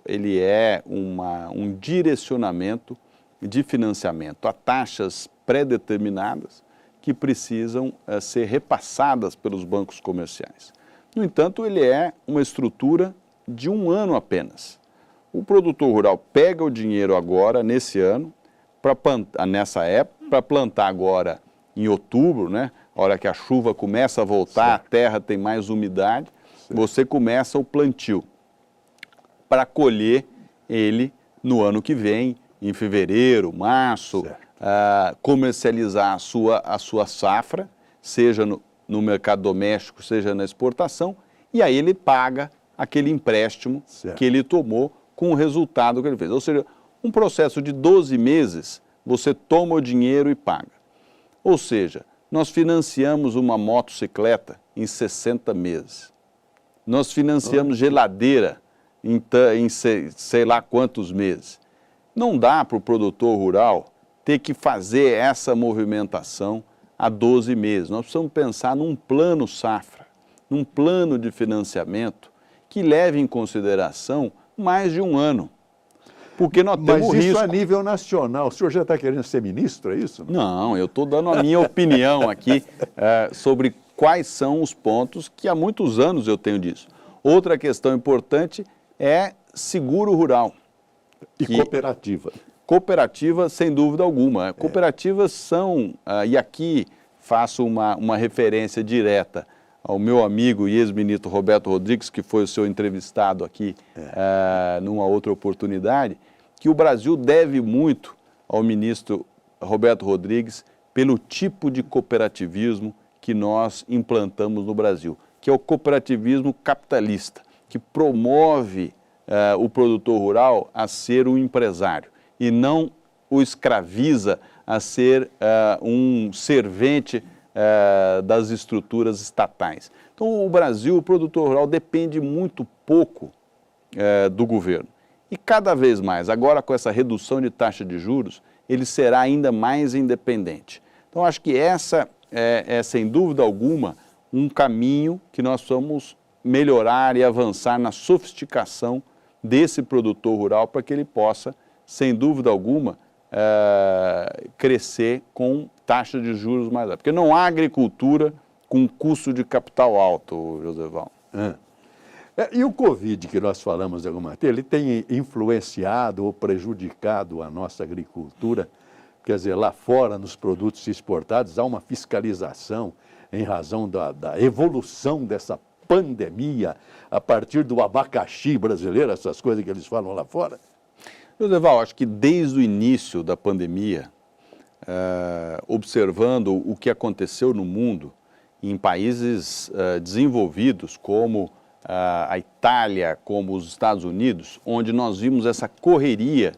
ele é um direcionamento de financiamento a taxas pré-determinadas que precisam ser repassadas pelos bancos comerciais. No entanto, ele é uma estrutura de um ano apenas. O produtor rural pega o dinheiro agora, nesse ano, nessa época, para plantar agora em outubro, né? A hora que a chuva começa a voltar, certo, a terra tem mais umidade, certo, você começa o plantio para colher ele no ano que vem, em fevereiro, março, comercializar a sua safra, seja no mercado doméstico, seja na exportação, e aí ele paga aquele empréstimo, certo, que ele tomou com o resultado que ele fez. Ou seja, um processo de 12 meses, você toma o dinheiro e paga. Ou seja, nós financiamos uma motocicleta em 60 meses. Nós financiamos geladeira em sei lá quantos meses. Não dá para o produtor rural ter que fazer essa movimentação há 12 meses. Nós precisamos pensar num plano safra, num plano de financiamento que leve em consideração mais de um ano. Porque nós temos Mas isso risco. a nível nacional. O senhor já está querendo ser ministro, é isso? Não, eu estou dando a minha opinião aqui sobre quais são os pontos que há muitos anos eu tenho disso. Outra questão importante é seguro rural. E cooperativa. Cooperativa, sem dúvida alguma. Cooperativas são, e aqui faço uma referência direta ao meu amigo e ex-ministro Roberto Rodrigues, que foi o seu entrevistado aqui numa outra oportunidade, que o Brasil deve muito ao ministro Roberto Rodrigues pelo tipo de cooperativismo que nós implantamos no Brasil, que é o cooperativismo capitalista, que promove o produtor rural a ser um empresário e não o escraviza a ser um servente das estruturas estatais. Então, o Brasil, o produtor rural, depende muito pouco do governo. E cada vez mais, agora com essa redução de taxa de juros, ele será ainda mais independente. Então, acho que essa é, sem dúvida alguma, um caminho que nós vamos melhorar e avançar na sofisticação desse produtor rural para que ele possa, sem dúvida alguma, crescer com taxa de juros mais alta. Porque não há agricultura com custo de capital alto, Joseval. E o Covid, que nós falamos alguma vez, ele tem influenciado ou prejudicado a nossa agricultura? Quer dizer, lá fora, nos produtos exportados, há uma fiscalização em razão da evolução dessa pandemia a partir do abacaxi brasileiro, essas coisas que eles falam lá fora? Joseval, acho que desde o início da pandemia, observando o que aconteceu no mundo, em países desenvolvidos como a Itália, como os Estados Unidos, onde nós vimos essa correria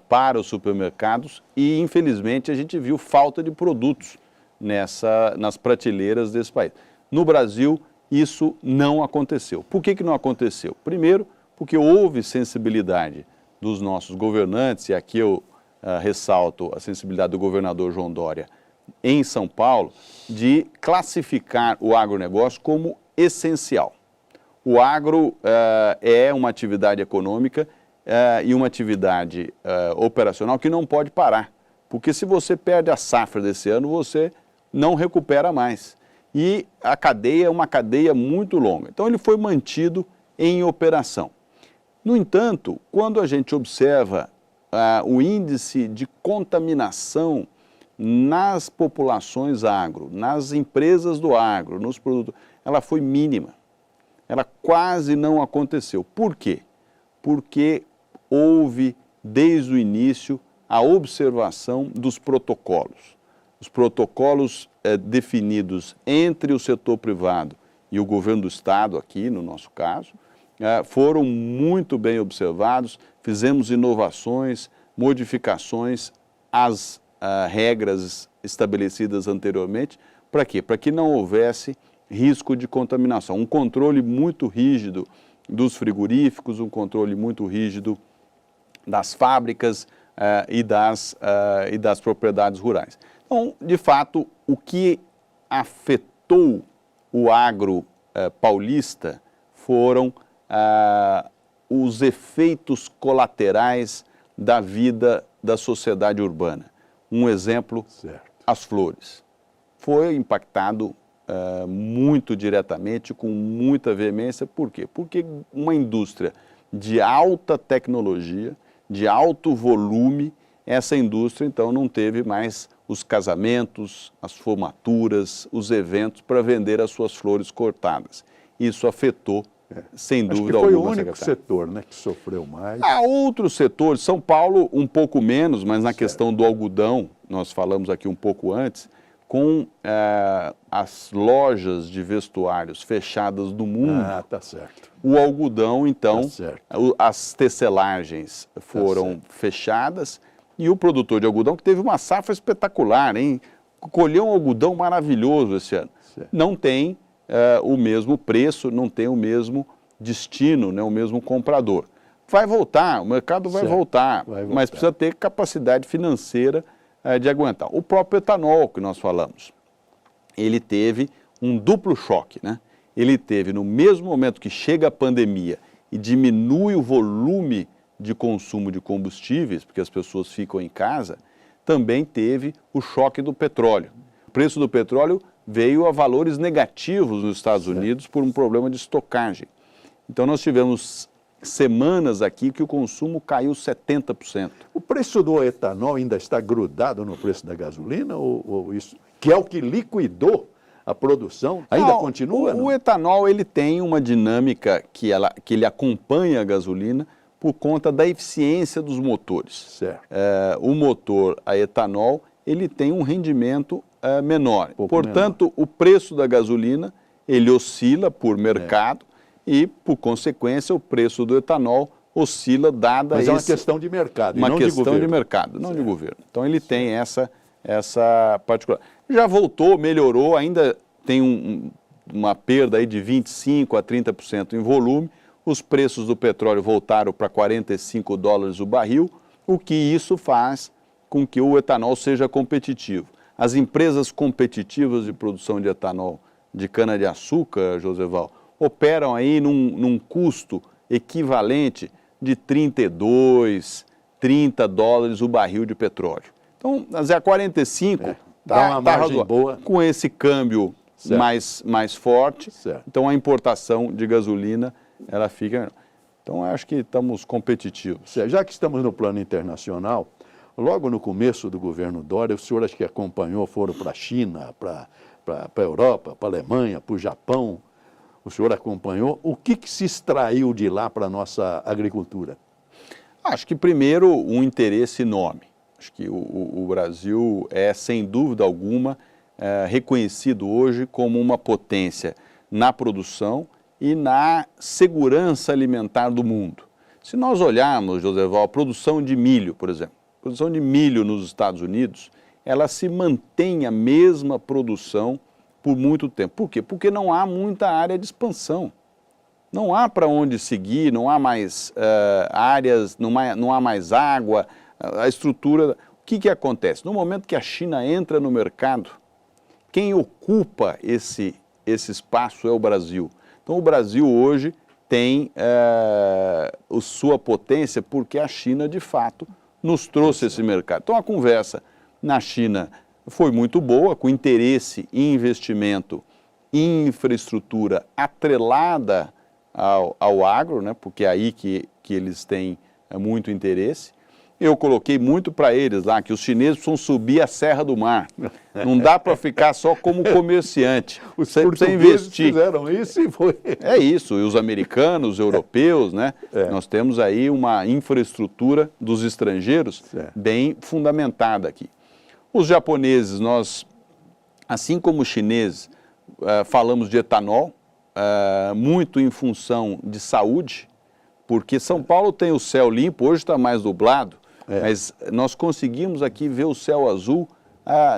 para os supermercados e, infelizmente, a gente viu falta de produtos nas prateleiras desse país. No Brasil, isso não aconteceu. Por que não aconteceu? Primeiro, porque houve sensibilidade dos nossos governantes, e aqui eu ressalto a sensibilidade do governador João Dória em São Paulo, de classificar o agronegócio como essencial. O agro é uma atividade econômica e uma atividade operacional que não pode parar. Porque se você perde a safra desse ano, você não recupera mais. E a cadeia é uma cadeia muito longa. Então ele foi mantido em operação. No entanto, quando a gente observa o índice de contaminação nas populações agro, nas empresas do agro, nos produtos, ela foi mínima. Ela quase não aconteceu. Por quê? Porque houve, desde o início, a observação dos protocolos. Os protocolos definidos entre o setor privado e o governo do Estado, aqui no nosso caso, foram muito bem observados, fizemos inovações, modificações às regras estabelecidas anteriormente. Para quê? Para que não houvesse risco de contaminação. Um controle muito rígido dos frigoríficos, um controle muito rígido das fábricas e das propriedades rurais. Então, de fato, o que afetou o agro paulista foram os efeitos colaterais da vida da sociedade urbana. Um exemplo, as flores. Foi impactado muito diretamente, com muita veemência. Por quê? Porque uma indústria de alta tecnologia, de alto volume, essa indústria então não teve mais os casamentos, as formaturas, os eventos para vender as suas flores cortadas. Isso afetou, sem dúvida alguma, foi o único setor, né, que sofreu mais. Há outros setores, São Paulo um pouco menos, mas na questão do algodão, nós falamos aqui um pouco antes, com as lojas de vestuários fechadas do mundo, tá certo. O algodão, então, tá certo. As tecelagens foram fechadas e o produtor de algodão, que teve uma safra espetacular, hein? Colheu um algodão maravilhoso esse ano. Certo. Não tem o mesmo preço, não tem o mesmo destino, né, o mesmo comprador. Vai voltar, o mercado vai voltar, mas precisa ter capacidade financeira de aguentar. O próprio etanol que nós falamos, ele teve um duplo choque, né? Ele teve, no mesmo momento que chega a pandemia e diminui o volume de consumo de combustíveis, porque as pessoas ficam em casa, também teve o choque do petróleo. O preço do petróleo veio a valores negativos nos Estados Unidos por um problema de estocagem. Então nós tivemos semanas aqui que o consumo caiu 70%. O preço do etanol ainda está grudado no preço da gasolina ou isso, que é o que liquidou a produção, ainda continua? O etanol ele tem uma dinâmica que ele acompanha a gasolina por conta da eficiência dos motores. Certo. O motor a etanol ele tem um rendimento menor. Portanto, o preço da gasolina ele oscila por mercado e, por consequência, o preço do etanol oscila dada Mas é uma questão de mercado, uma não questão de governo. De mercado, não de governo. Então ele tem essa particular. Já voltou, melhorou, ainda tem uma perda aí de 25% a 30% em volume. Os preços do petróleo voltaram para $45 o barril, o que isso faz com que o etanol seja competitivo. As empresas competitivas de produção de etanol de cana-de-açúcar, Joseval, operam aí num custo equivalente de $32, $30 o barril de petróleo. Então, a 45 dá uma margem boa. Com esse câmbio mais forte, então a importação de gasolina ela fica... Então, acho que estamos competitivos. Já que estamos no plano internacional, logo no começo do governo Dória, o senhor acho que acompanhou, foram para a China, para a Europa, para a Alemanha, para o Japão. O senhor acompanhou. O que se extraiu de lá para a nossa agricultura? Acho que, primeiro, um interesse enorme. Acho que o Brasil é, sem dúvida alguma, reconhecido hoje como uma potência na produção e na segurança alimentar do mundo. Se nós olharmos, Joseval, a produção de milho, por exemplo, a produção de milho nos Estados Unidos, ela se mantém a mesma produção por muito tempo. Por quê? Porque não há muita área de expansão. Não há para onde seguir, não há mais áreas, não há mais água, a estrutura... O que acontece? No momento que a China entra no mercado, quem ocupa esse espaço é o Brasil. Então o Brasil hoje tem sua potência porque a China, de fato, nos trouxe esse mercado. Então, a conversa na China foi muito boa, com interesse em investimento em infraestrutura atrelada ao agro, né, porque é aí que eles têm muito interesse. Eu coloquei muito para eles lá que os chineses precisam subir a Serra do Mar. Não dá para ficar só como comerciante. Os Você precisa investir. Fizeram isso e foi. É isso, e os americanos, os europeus, né? Nós temos aí uma infraestrutura dos estrangeiros bem fundamentada aqui. Os japoneses, nós, assim como os chineses, falamos de etanol, muito em função de saúde, porque São Paulo tem o céu limpo, hoje está mais nublado, mas nós conseguimos aqui ver o céu azul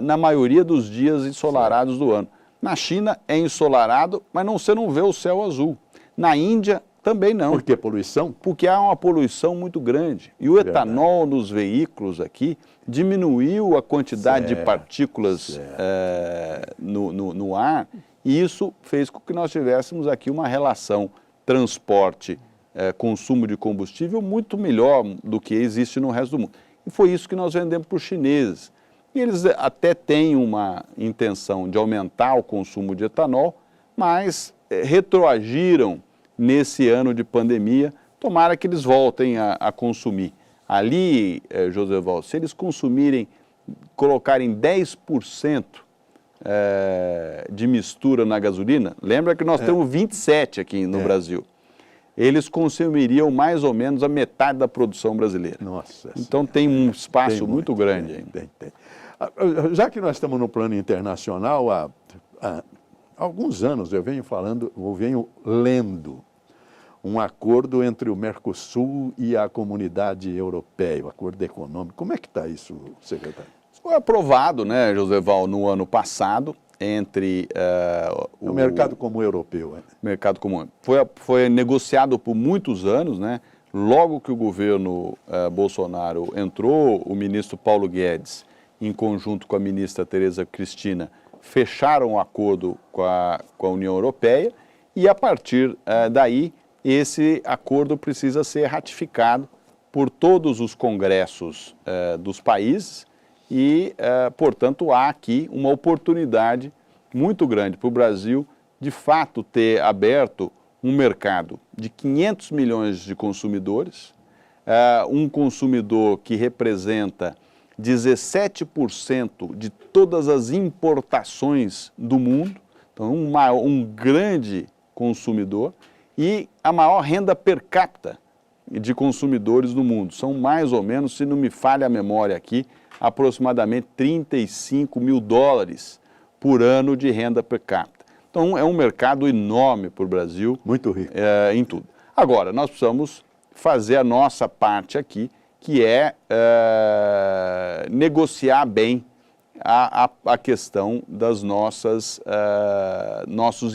na maioria dos dias ensolarados do ano. Na China é ensolarado, mas você não vê o céu azul. Na Índia também não. Por que poluição? Porque há uma poluição muito grande. E o etanol nos veículos aqui diminuiu a quantidade de partículas no ar, e isso fez com que nós tivéssemos aqui uma relação transporte, consumo de combustível muito melhor do que existe no resto do mundo. E foi isso que nós vendemos para os chineses. E eles até têm uma intenção de aumentar o consumo de etanol, mas retroagiram nesse ano de pandemia. Tomara que eles voltem a consumir. Ali, Joseval, se eles colocarem 10% de mistura na gasolina, lembra que nós temos 27 aqui no Brasil. Eles consumiriam mais ou menos a metade da produção brasileira. Nossa. Então tem um espaço muito grande ainda. Tem. Já que nós estamos no plano internacional, há alguns anos eu venho lendo um acordo entre o Mercosul e a Comunidade Europeia, o acordo econômico. Como é que está isso, secretário? Foi aprovado, né, Joseval, no ano passado, entre o mercado comum europeu. Mercado comum. Foi negociado por muitos anos, né? Logo que o governo Bolsonaro entrou, o ministro Paulo Guedes, em conjunto com a ministra Tereza Cristina, fecharam um acordo com a União Europeia e, a partir daí, esse acordo precisa ser ratificado por todos os congressos dos países e, portanto, há aqui uma oportunidade muito grande para o Brasil, de fato, ter aberto um mercado de 500 milhões de consumidores, um consumidor que representa 17% de todas as importações do mundo, então um grande consumidor, e a maior renda per capita de consumidores do mundo. São mais ou menos, se não me falha a memória aqui, aproximadamente 35 mil dólares por ano de renda per capita. Então é um mercado enorme para o Brasil. Muito rico. Em tudo. Agora, nós precisamos fazer a nossa parte aqui, que é negociar bem a questão das nossos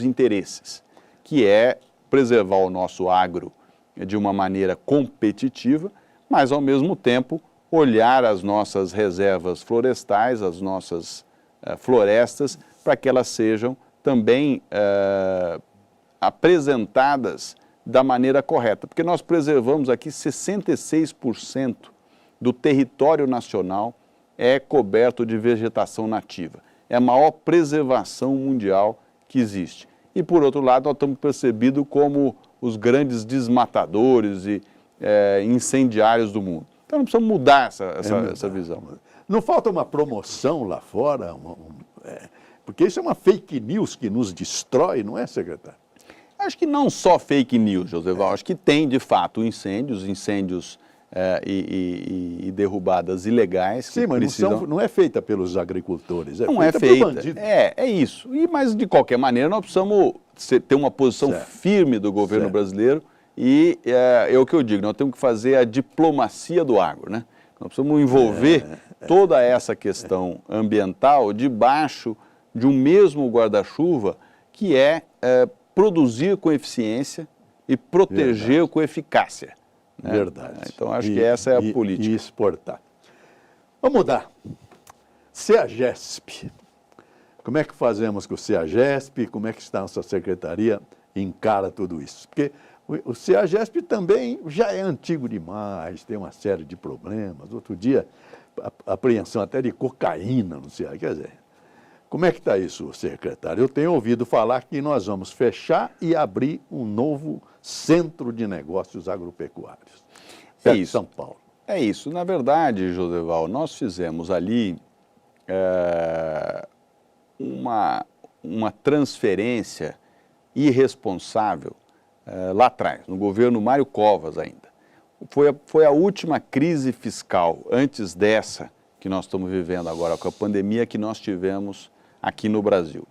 interesses, que é preservar o nosso agro de uma maneira competitiva, mas ao mesmo tempo olhar as nossas reservas florestais, as nossas florestas, para que elas sejam também apresentadas da maneira correta, porque nós preservamos aqui 66% do território nacional é coberto de vegetação nativa. É a maior preservação mundial que existe. E, por outro lado, nós estamos percebidos como os grandes desmatadores e incendiários do mundo. Então, nós precisamos mudar essa visão. Não falta uma promoção lá fora? Porque isso é uma fake news que nos destrói, não é, secretário? Acho que não só fake news, Joseval. Acho que tem, de fato, incêndios e derrubadas ilegais. Sim, mas não é feita pelos agricultores, não é feita. É isso. Mas, de qualquer maneira, nós precisamos ter uma posição firme do governo brasileiro e é o que eu digo, nós temos que fazer a diplomacia do agro, né? Nós precisamos envolver toda essa questão ambiental debaixo de um mesmo guarda-chuva que é produzir com eficiência e proteger com eficácia. Né? Verdade. Então, acho que essa é a política. E exportar. Vamos mudar. CEAGESP. Como é que fazemos com o CEAGESP? Como é que está a nossa secretaria encara tudo isso? Porque O CEAGESP também já é antigo demais, tem uma série de problemas. Outro dia, apreensão até de cocaína no CEAGESP. Quer dizer, como é que está isso, secretário? Eu tenho ouvido falar que nós vamos fechar e abrir um novo centro de negócios agropecuários. É isso. São Paulo. É isso. Na verdade, Joseval, nós fizemos ali uma transferência irresponsável lá atrás, no governo Mário Covas ainda. Foi a última crise fiscal, antes dessa que nós estamos vivendo agora, com a pandemia que nós tivemos aqui no Brasil.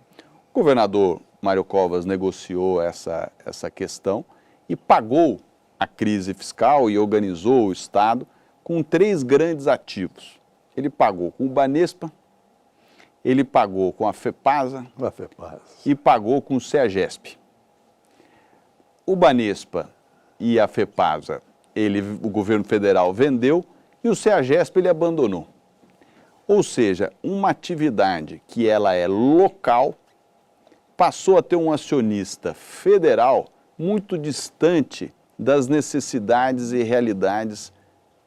O governador Mário Covas negociou essa questão e pagou a crise fiscal e organizou o Estado com 3 grandes ativos. Ele pagou com o Banespa, ele pagou com a FEPASA e pagou com o CEAGESP. O Banespa e a FEPASA, o governo federal vendeu e o CEAGESP ele abandonou. Ou seja, uma atividade que ela é local passou a ter um acionista federal muito distante das necessidades e realidades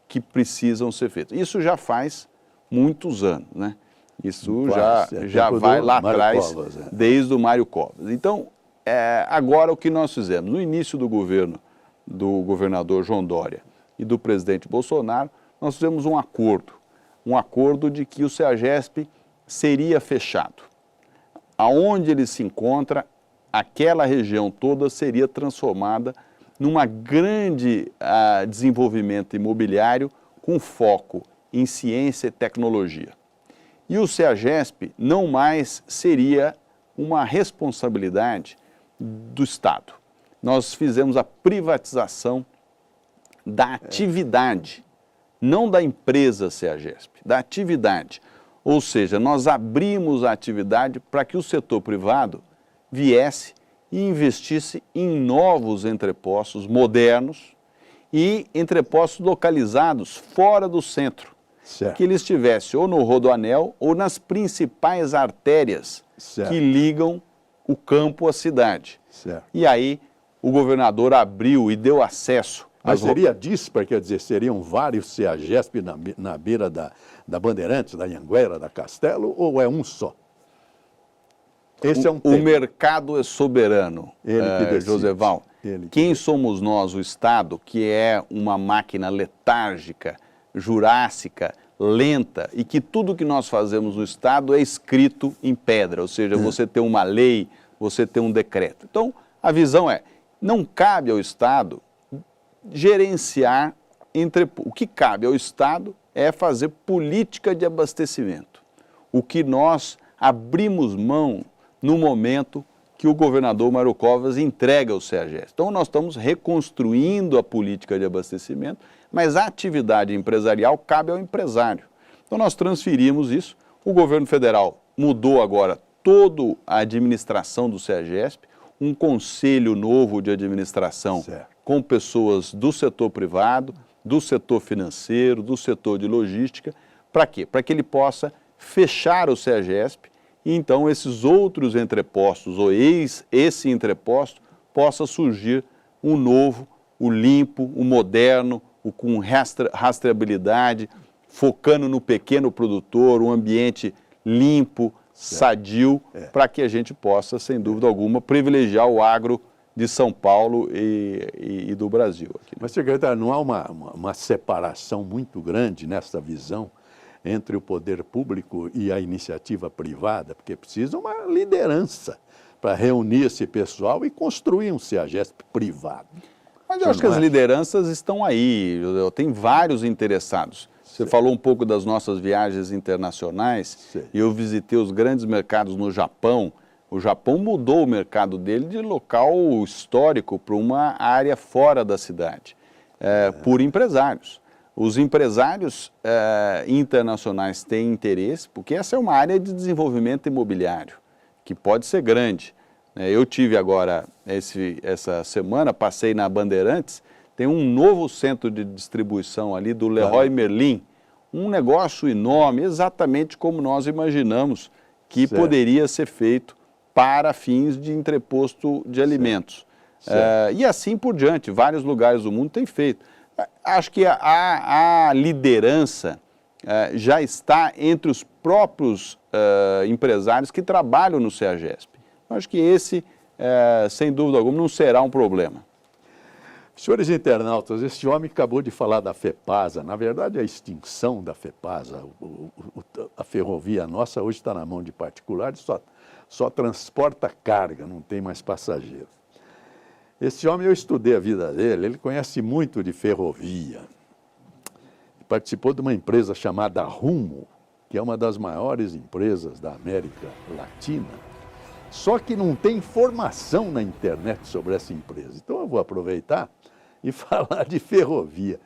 que precisam ser feitas. Isso já faz muitos anos, né? Isso já vai lá atrás, desde o Mário Covas. Então, agora o que nós fizemos? No início do governo do governador João Dória e do presidente Bolsonaro, nós fizemos um acordo de que o CEAGESP seria fechado. Aonde ele se encontra, aquela região toda seria transformada numa grande desenvolvimento imobiliário com foco em ciência e tecnologia. E o CEAGESP não mais seria uma responsabilidade do Estado. Nós fizemos a privatização da atividade, não da empresa CEAGESP, da atividade. Ou seja, nós abrimos a atividade para que o setor privado viesse e investisse em novos entrepostos modernos e entrepostos localizados fora do centro. Certo. Que ele estivesse ou no Rodoanel ou nas principais artérias que ligam o campo à cidade. Certo. E aí o governador abriu e deu acesso. Mas seria díspar, quer dizer, seriam vários CEAGESP na beira da Bandeirantes, da Anhanguera, da Castelo, ou é um só? Esse é um tema. O mercado é soberano, Joseval. Quem somos nós, o Estado, que é uma máquina letárgica, jurássica, lenta, e que tudo que nós fazemos no Estado é escrito em pedra, ou seja, você tem uma lei, você tem um decreto. Então, a visão é, não cabe ao Estado gerenciar o que cabe ao Estado é fazer política de abastecimento. O que nós abrimos mão no momento que o governador Mário Covas entrega ao CEAGESP. Então, nós estamos reconstruindo a política de abastecimento, mas a atividade empresarial cabe ao empresário. Então, nós transferimos isso. O governo federal mudou agora toda a administração do CEAGESP, um conselho novo de administração com pessoas do setor privado, do setor financeiro, do setor de logística. Para quê? Para que ele possa fechar o CEAGESP e então esses outros entrepostos, ou esse entreposto, possa surgir um novo, o limpo, o moderno, o com rastreabilidade, focando no pequeno produtor, um ambiente limpo, sadio, para que a gente possa, sem dúvida alguma, privilegiar o agro de São Paulo e do Brasil. Aqui. Mas, secretário, não há uma separação muito grande nessa visão entre o poder público e a iniciativa privada? Porque precisa uma liderança para reunir esse pessoal e construir um CEAGESP privado. Mas eu acho que as lideranças estão aí, tem vários interessados. Você falou um pouco das nossas viagens internacionais e eu visitei os grandes mercados no Japão. O Japão mudou o mercado dele de local histórico para uma área fora da cidade, por empresários. Os empresários internacionais têm interesse, porque essa é uma área de desenvolvimento imobiliário, que pode ser grande. Eu tive agora, essa semana, passei na Bandeirantes, tem um novo centro de distribuição ali do Leroy Merlin, um negócio enorme, exatamente como nós imaginamos que poderia ser feito para fins de entreposto de alimentos. E assim por diante, vários lugares do mundo têm feito. Acho que a liderança já está entre os próprios empresários que trabalham no CEAGESP. Acho que esse, sem dúvida alguma, não será um problema. Senhores internautas, este homem acabou de falar da FEPASA. Na verdade, a extinção da FEPASA, a ferrovia nossa hoje está na mão de particulares, só transporta carga, não tem mais passageiro. Esse homem, eu estudei a vida dele, ele conhece muito de ferrovia. Participou de uma empresa chamada Rumo, que é uma das maiores empresas da América Latina. Só que não tem informação na internet sobre essa empresa. Então eu vou aproveitar e falar de ferrovia.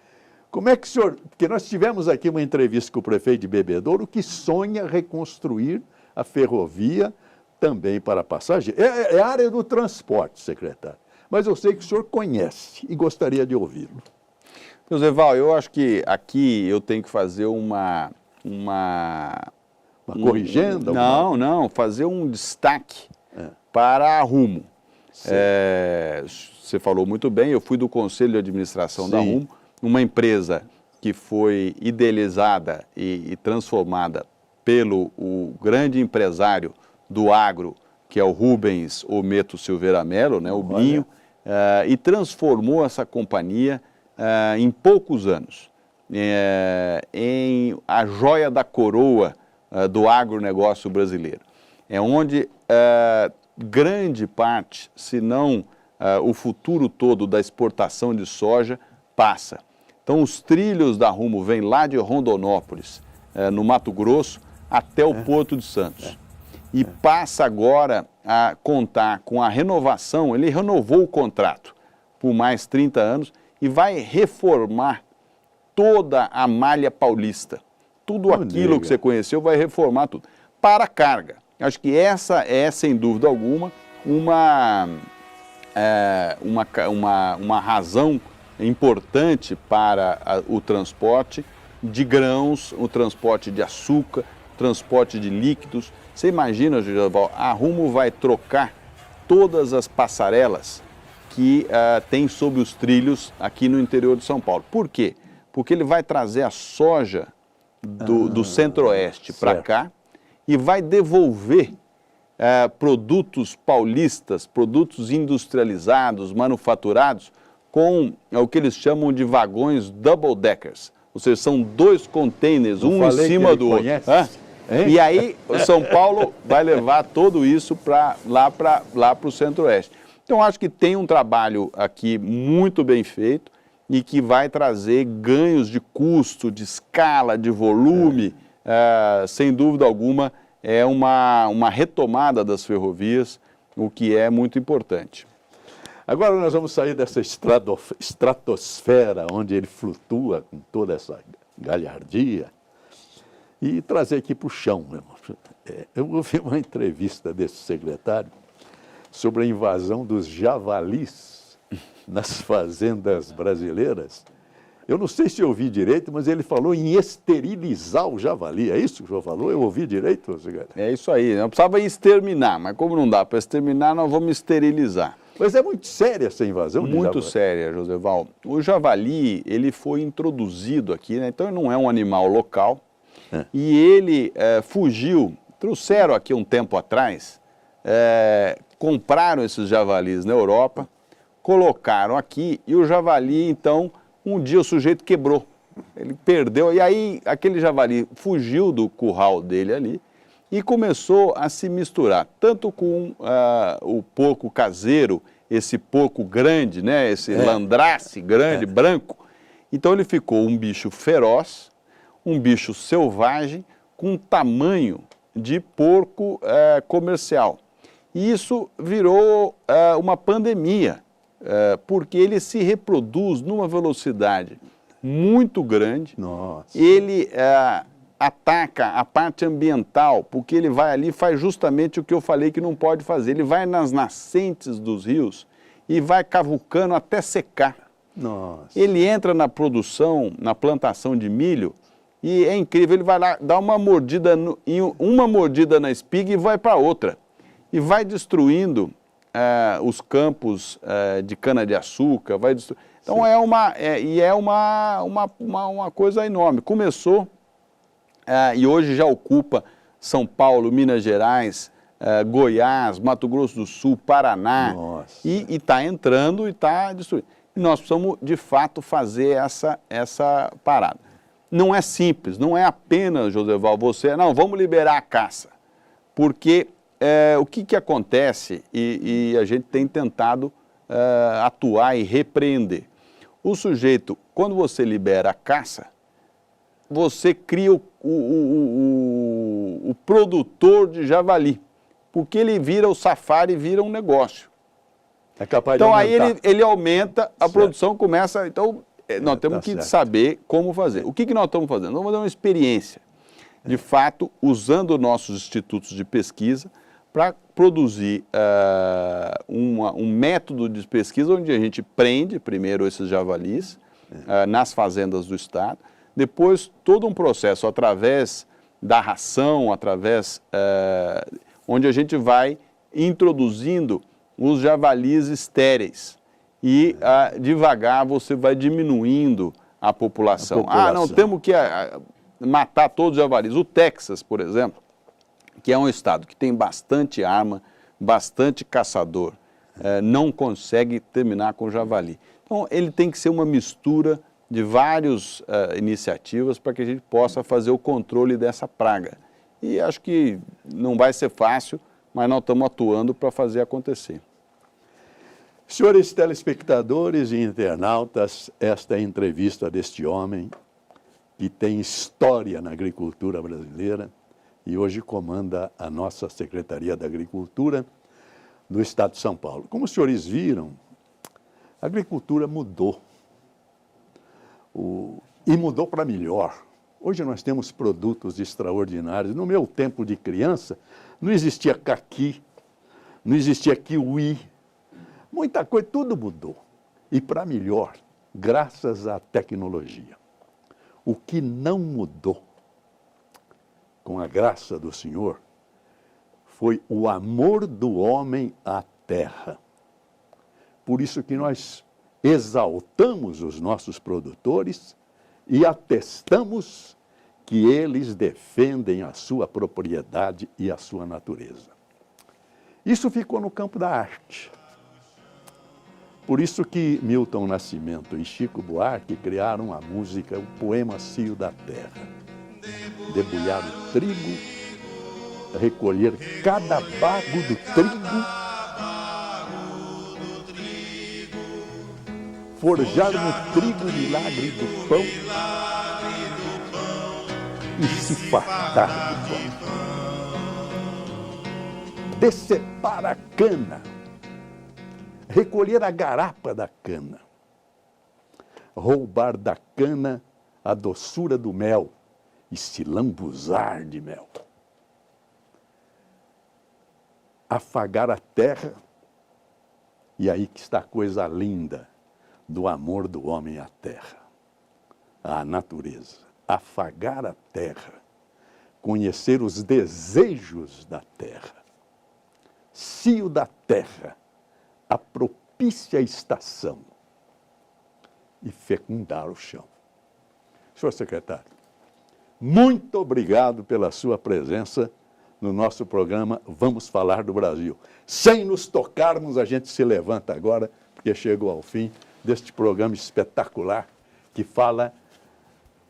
Como é que o senhor... Porque nós tivemos aqui uma entrevista com o prefeito de Bebedouro que sonha reconstruir a ferrovia também para passageiros. É a área do transporte, secretário. Mas eu sei que o senhor conhece e gostaria de ouvi-lo. Joseval, eu acho que aqui eu tenho que fazer uma corrigenda? Não, fazer um destaque para a Rumo. Você falou muito bem, eu fui do Conselho de Administração da Rumo, uma empresa que foi idealizada e transformada pelo grande empresário do agro, que é o Rubens Ometo Silveira Melo, né, o Binho, e transformou essa companhia em poucos anos em a joia da coroa do agronegócio brasileiro. É onde grande parte, se não o futuro todo da exportação de soja, passa. Então os trilhos da Rumo vêm lá de Rondonópolis, no Mato Grosso, até o Porto de Santos. E passa agora a contar com a renovação, ele renovou o contrato por mais 30 anos e vai reformar toda a malha paulista. Tudo aquilo que você conheceu vai reformar tudo. Para a carga. Acho que essa é, sem dúvida alguma, uma razão importante para o transporte de grãos, o transporte de açúcar, transporte de líquidos. Você imagina, Joseval, a Rumo vai trocar todas as passarelas que tem sobre os trilhos aqui no interior de São Paulo. Por quê? Porque ele vai trazer a soja do Centro-Oeste para cá e vai devolver produtos paulistas, produtos industrializados, manufaturados, com o que eles chamam de vagões double-deckers. Ou seja, são 2 containers, um em cima do outro. E aí, São Paulo vai levar tudo isso lá para o Centro-Oeste. Então, acho que tem um trabalho aqui muito bem feito e que vai trazer ganhos de custo, de escala, de volume. Sem dúvida alguma, é uma retomada das ferrovias, o que é muito importante. Agora nós vamos sair dessa estratosfera onde ele flutua com toda essa galhardia e trazer aqui para o chão. Eu ouvi uma entrevista desse secretário sobre a invasão dos javalis nas fazendas brasileiras. Eu não sei se eu ouvi direito, mas ele falou em esterilizar o javali. É isso que o senhor falou? Eu ouvi direito, secretário? É isso aí. Não precisava exterminar, mas como não dá para exterminar, nós vamos esterilizar. Mas é muito séria essa invasão de javali. Muito séria, Joseval. O javali, ele foi introduzido aqui, né? Então ele não é um animal local. E ele fugiu, trouxeram aqui um tempo atrás, compraram esses javalis na Europa, colocaram aqui e o javali, então, um dia o sujeito quebrou. Ele perdeu, e aí aquele javali fugiu do curral dele ali e começou a se misturar, tanto com o porco caseiro, esse porco grande, né, esse landrace grande, branco. Então ele ficou um bicho feroz, um bicho selvagem, com tamanho de porco comercial. E isso virou uma pandemia, porque ele se reproduz numa velocidade muito grande. Nossa. Ele ataca a parte ambiental, porque ele vai ali e faz justamente o que eu falei que não pode fazer. Ele vai nas nascentes dos rios e vai cavucando até secar. Nossa. Ele entra na produção, na plantação de milho, e é incrível, ele vai lá, dá uma mordida na espiga e vai para outra. E vai destruindo os campos de cana-de-açúcar, vai destruir. Então é uma coisa enorme. Começou e hoje já ocupa São Paulo, Minas Gerais, Goiás, Mato Grosso do Sul, Paraná. Nossa. E está entrando e está destruindo. E nós precisamos, de fato, fazer essa parada. Não é simples, não é apenas, Joseval, não, vamos liberar a caça. Porque o que acontece, e a gente tem tentado atuar e repreender. O sujeito, quando você libera a caça, você cria o produtor de javali, porque ele vira o safari, vira um negócio. É capaz Então de aí aumentar. ele aumenta, a Certo. produção começa. Então nós temos tá que certo. saber como fazer. O que nós estamos fazendo? Nós vamos fazer uma experiência, de fato, usando nossos institutos de pesquisa para produzir um método de pesquisa onde a gente prende primeiro esses javalis nas fazendas do estado, depois todo um processo através da ração, através onde a gente vai introduzindo os javalis estéreis e devagar você vai diminuindo a população. Não, temos que matar todos os javalis. O Texas, por exemplo, que é um estado que tem bastante arma, bastante caçador, não consegue terminar com o javali. Então, ele tem que ser uma mistura de várias iniciativas para que a gente possa fazer o controle dessa praga. E acho que não vai ser fácil, mas nós estamos atuando para fazer acontecer. Senhores telespectadores e internautas, esta é a entrevista deste homem que tem história na agricultura brasileira e hoje comanda a nossa Secretaria da Agricultura do Estado de São Paulo. Como os senhores viram, a agricultura mudou. E mudou para melhor. Hoje nós temos produtos extraordinários. No meu tempo de criança, não existia caqui, não existia kiwi, muita coisa, tudo mudou. E para melhor, graças à tecnologia. O que não mudou, com a graça do Senhor, foi o amor do homem à terra. Por isso que nós exaltamos os nossos produtores e atestamos que eles defendem a sua propriedade e a sua natureza. Isso ficou no campo da arte. Por isso que Milton Nascimento e Chico Buarque criaram a música, o poema Cio da Terra. Debulhar o trigo, recolher cada bago do trigo, forjar no trigo o milagre do pão e se fartar do pão. Decepar a cana, recolher a garapa da cana, roubar da cana a doçura do mel e se lambuzar de mel. Afagar a terra, e aí que está a coisa linda do amor do homem à terra, à natureza. Afagar a terra, conhecer os desejos da terra. Cio da terra, a propícia estação e fecundar o chão. Senhor secretário, muito obrigado pela sua presença no nosso programa Vamos Falar do Brasil. Sem nos tocarmos, a gente se levanta agora, porque chegou ao fim deste programa espetacular que fala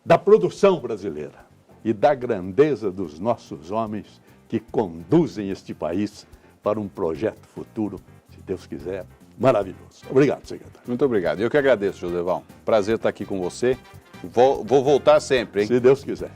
da produção brasileira e da grandeza dos nossos homens que conduzem este país para um projeto futuro, se Deus quiser, maravilhoso. Obrigado, secretário. Muito obrigado. Eu que agradeço, Joseval. Prazer estar aqui com você. Vou voltar sempre, hein? Se Deus quiser.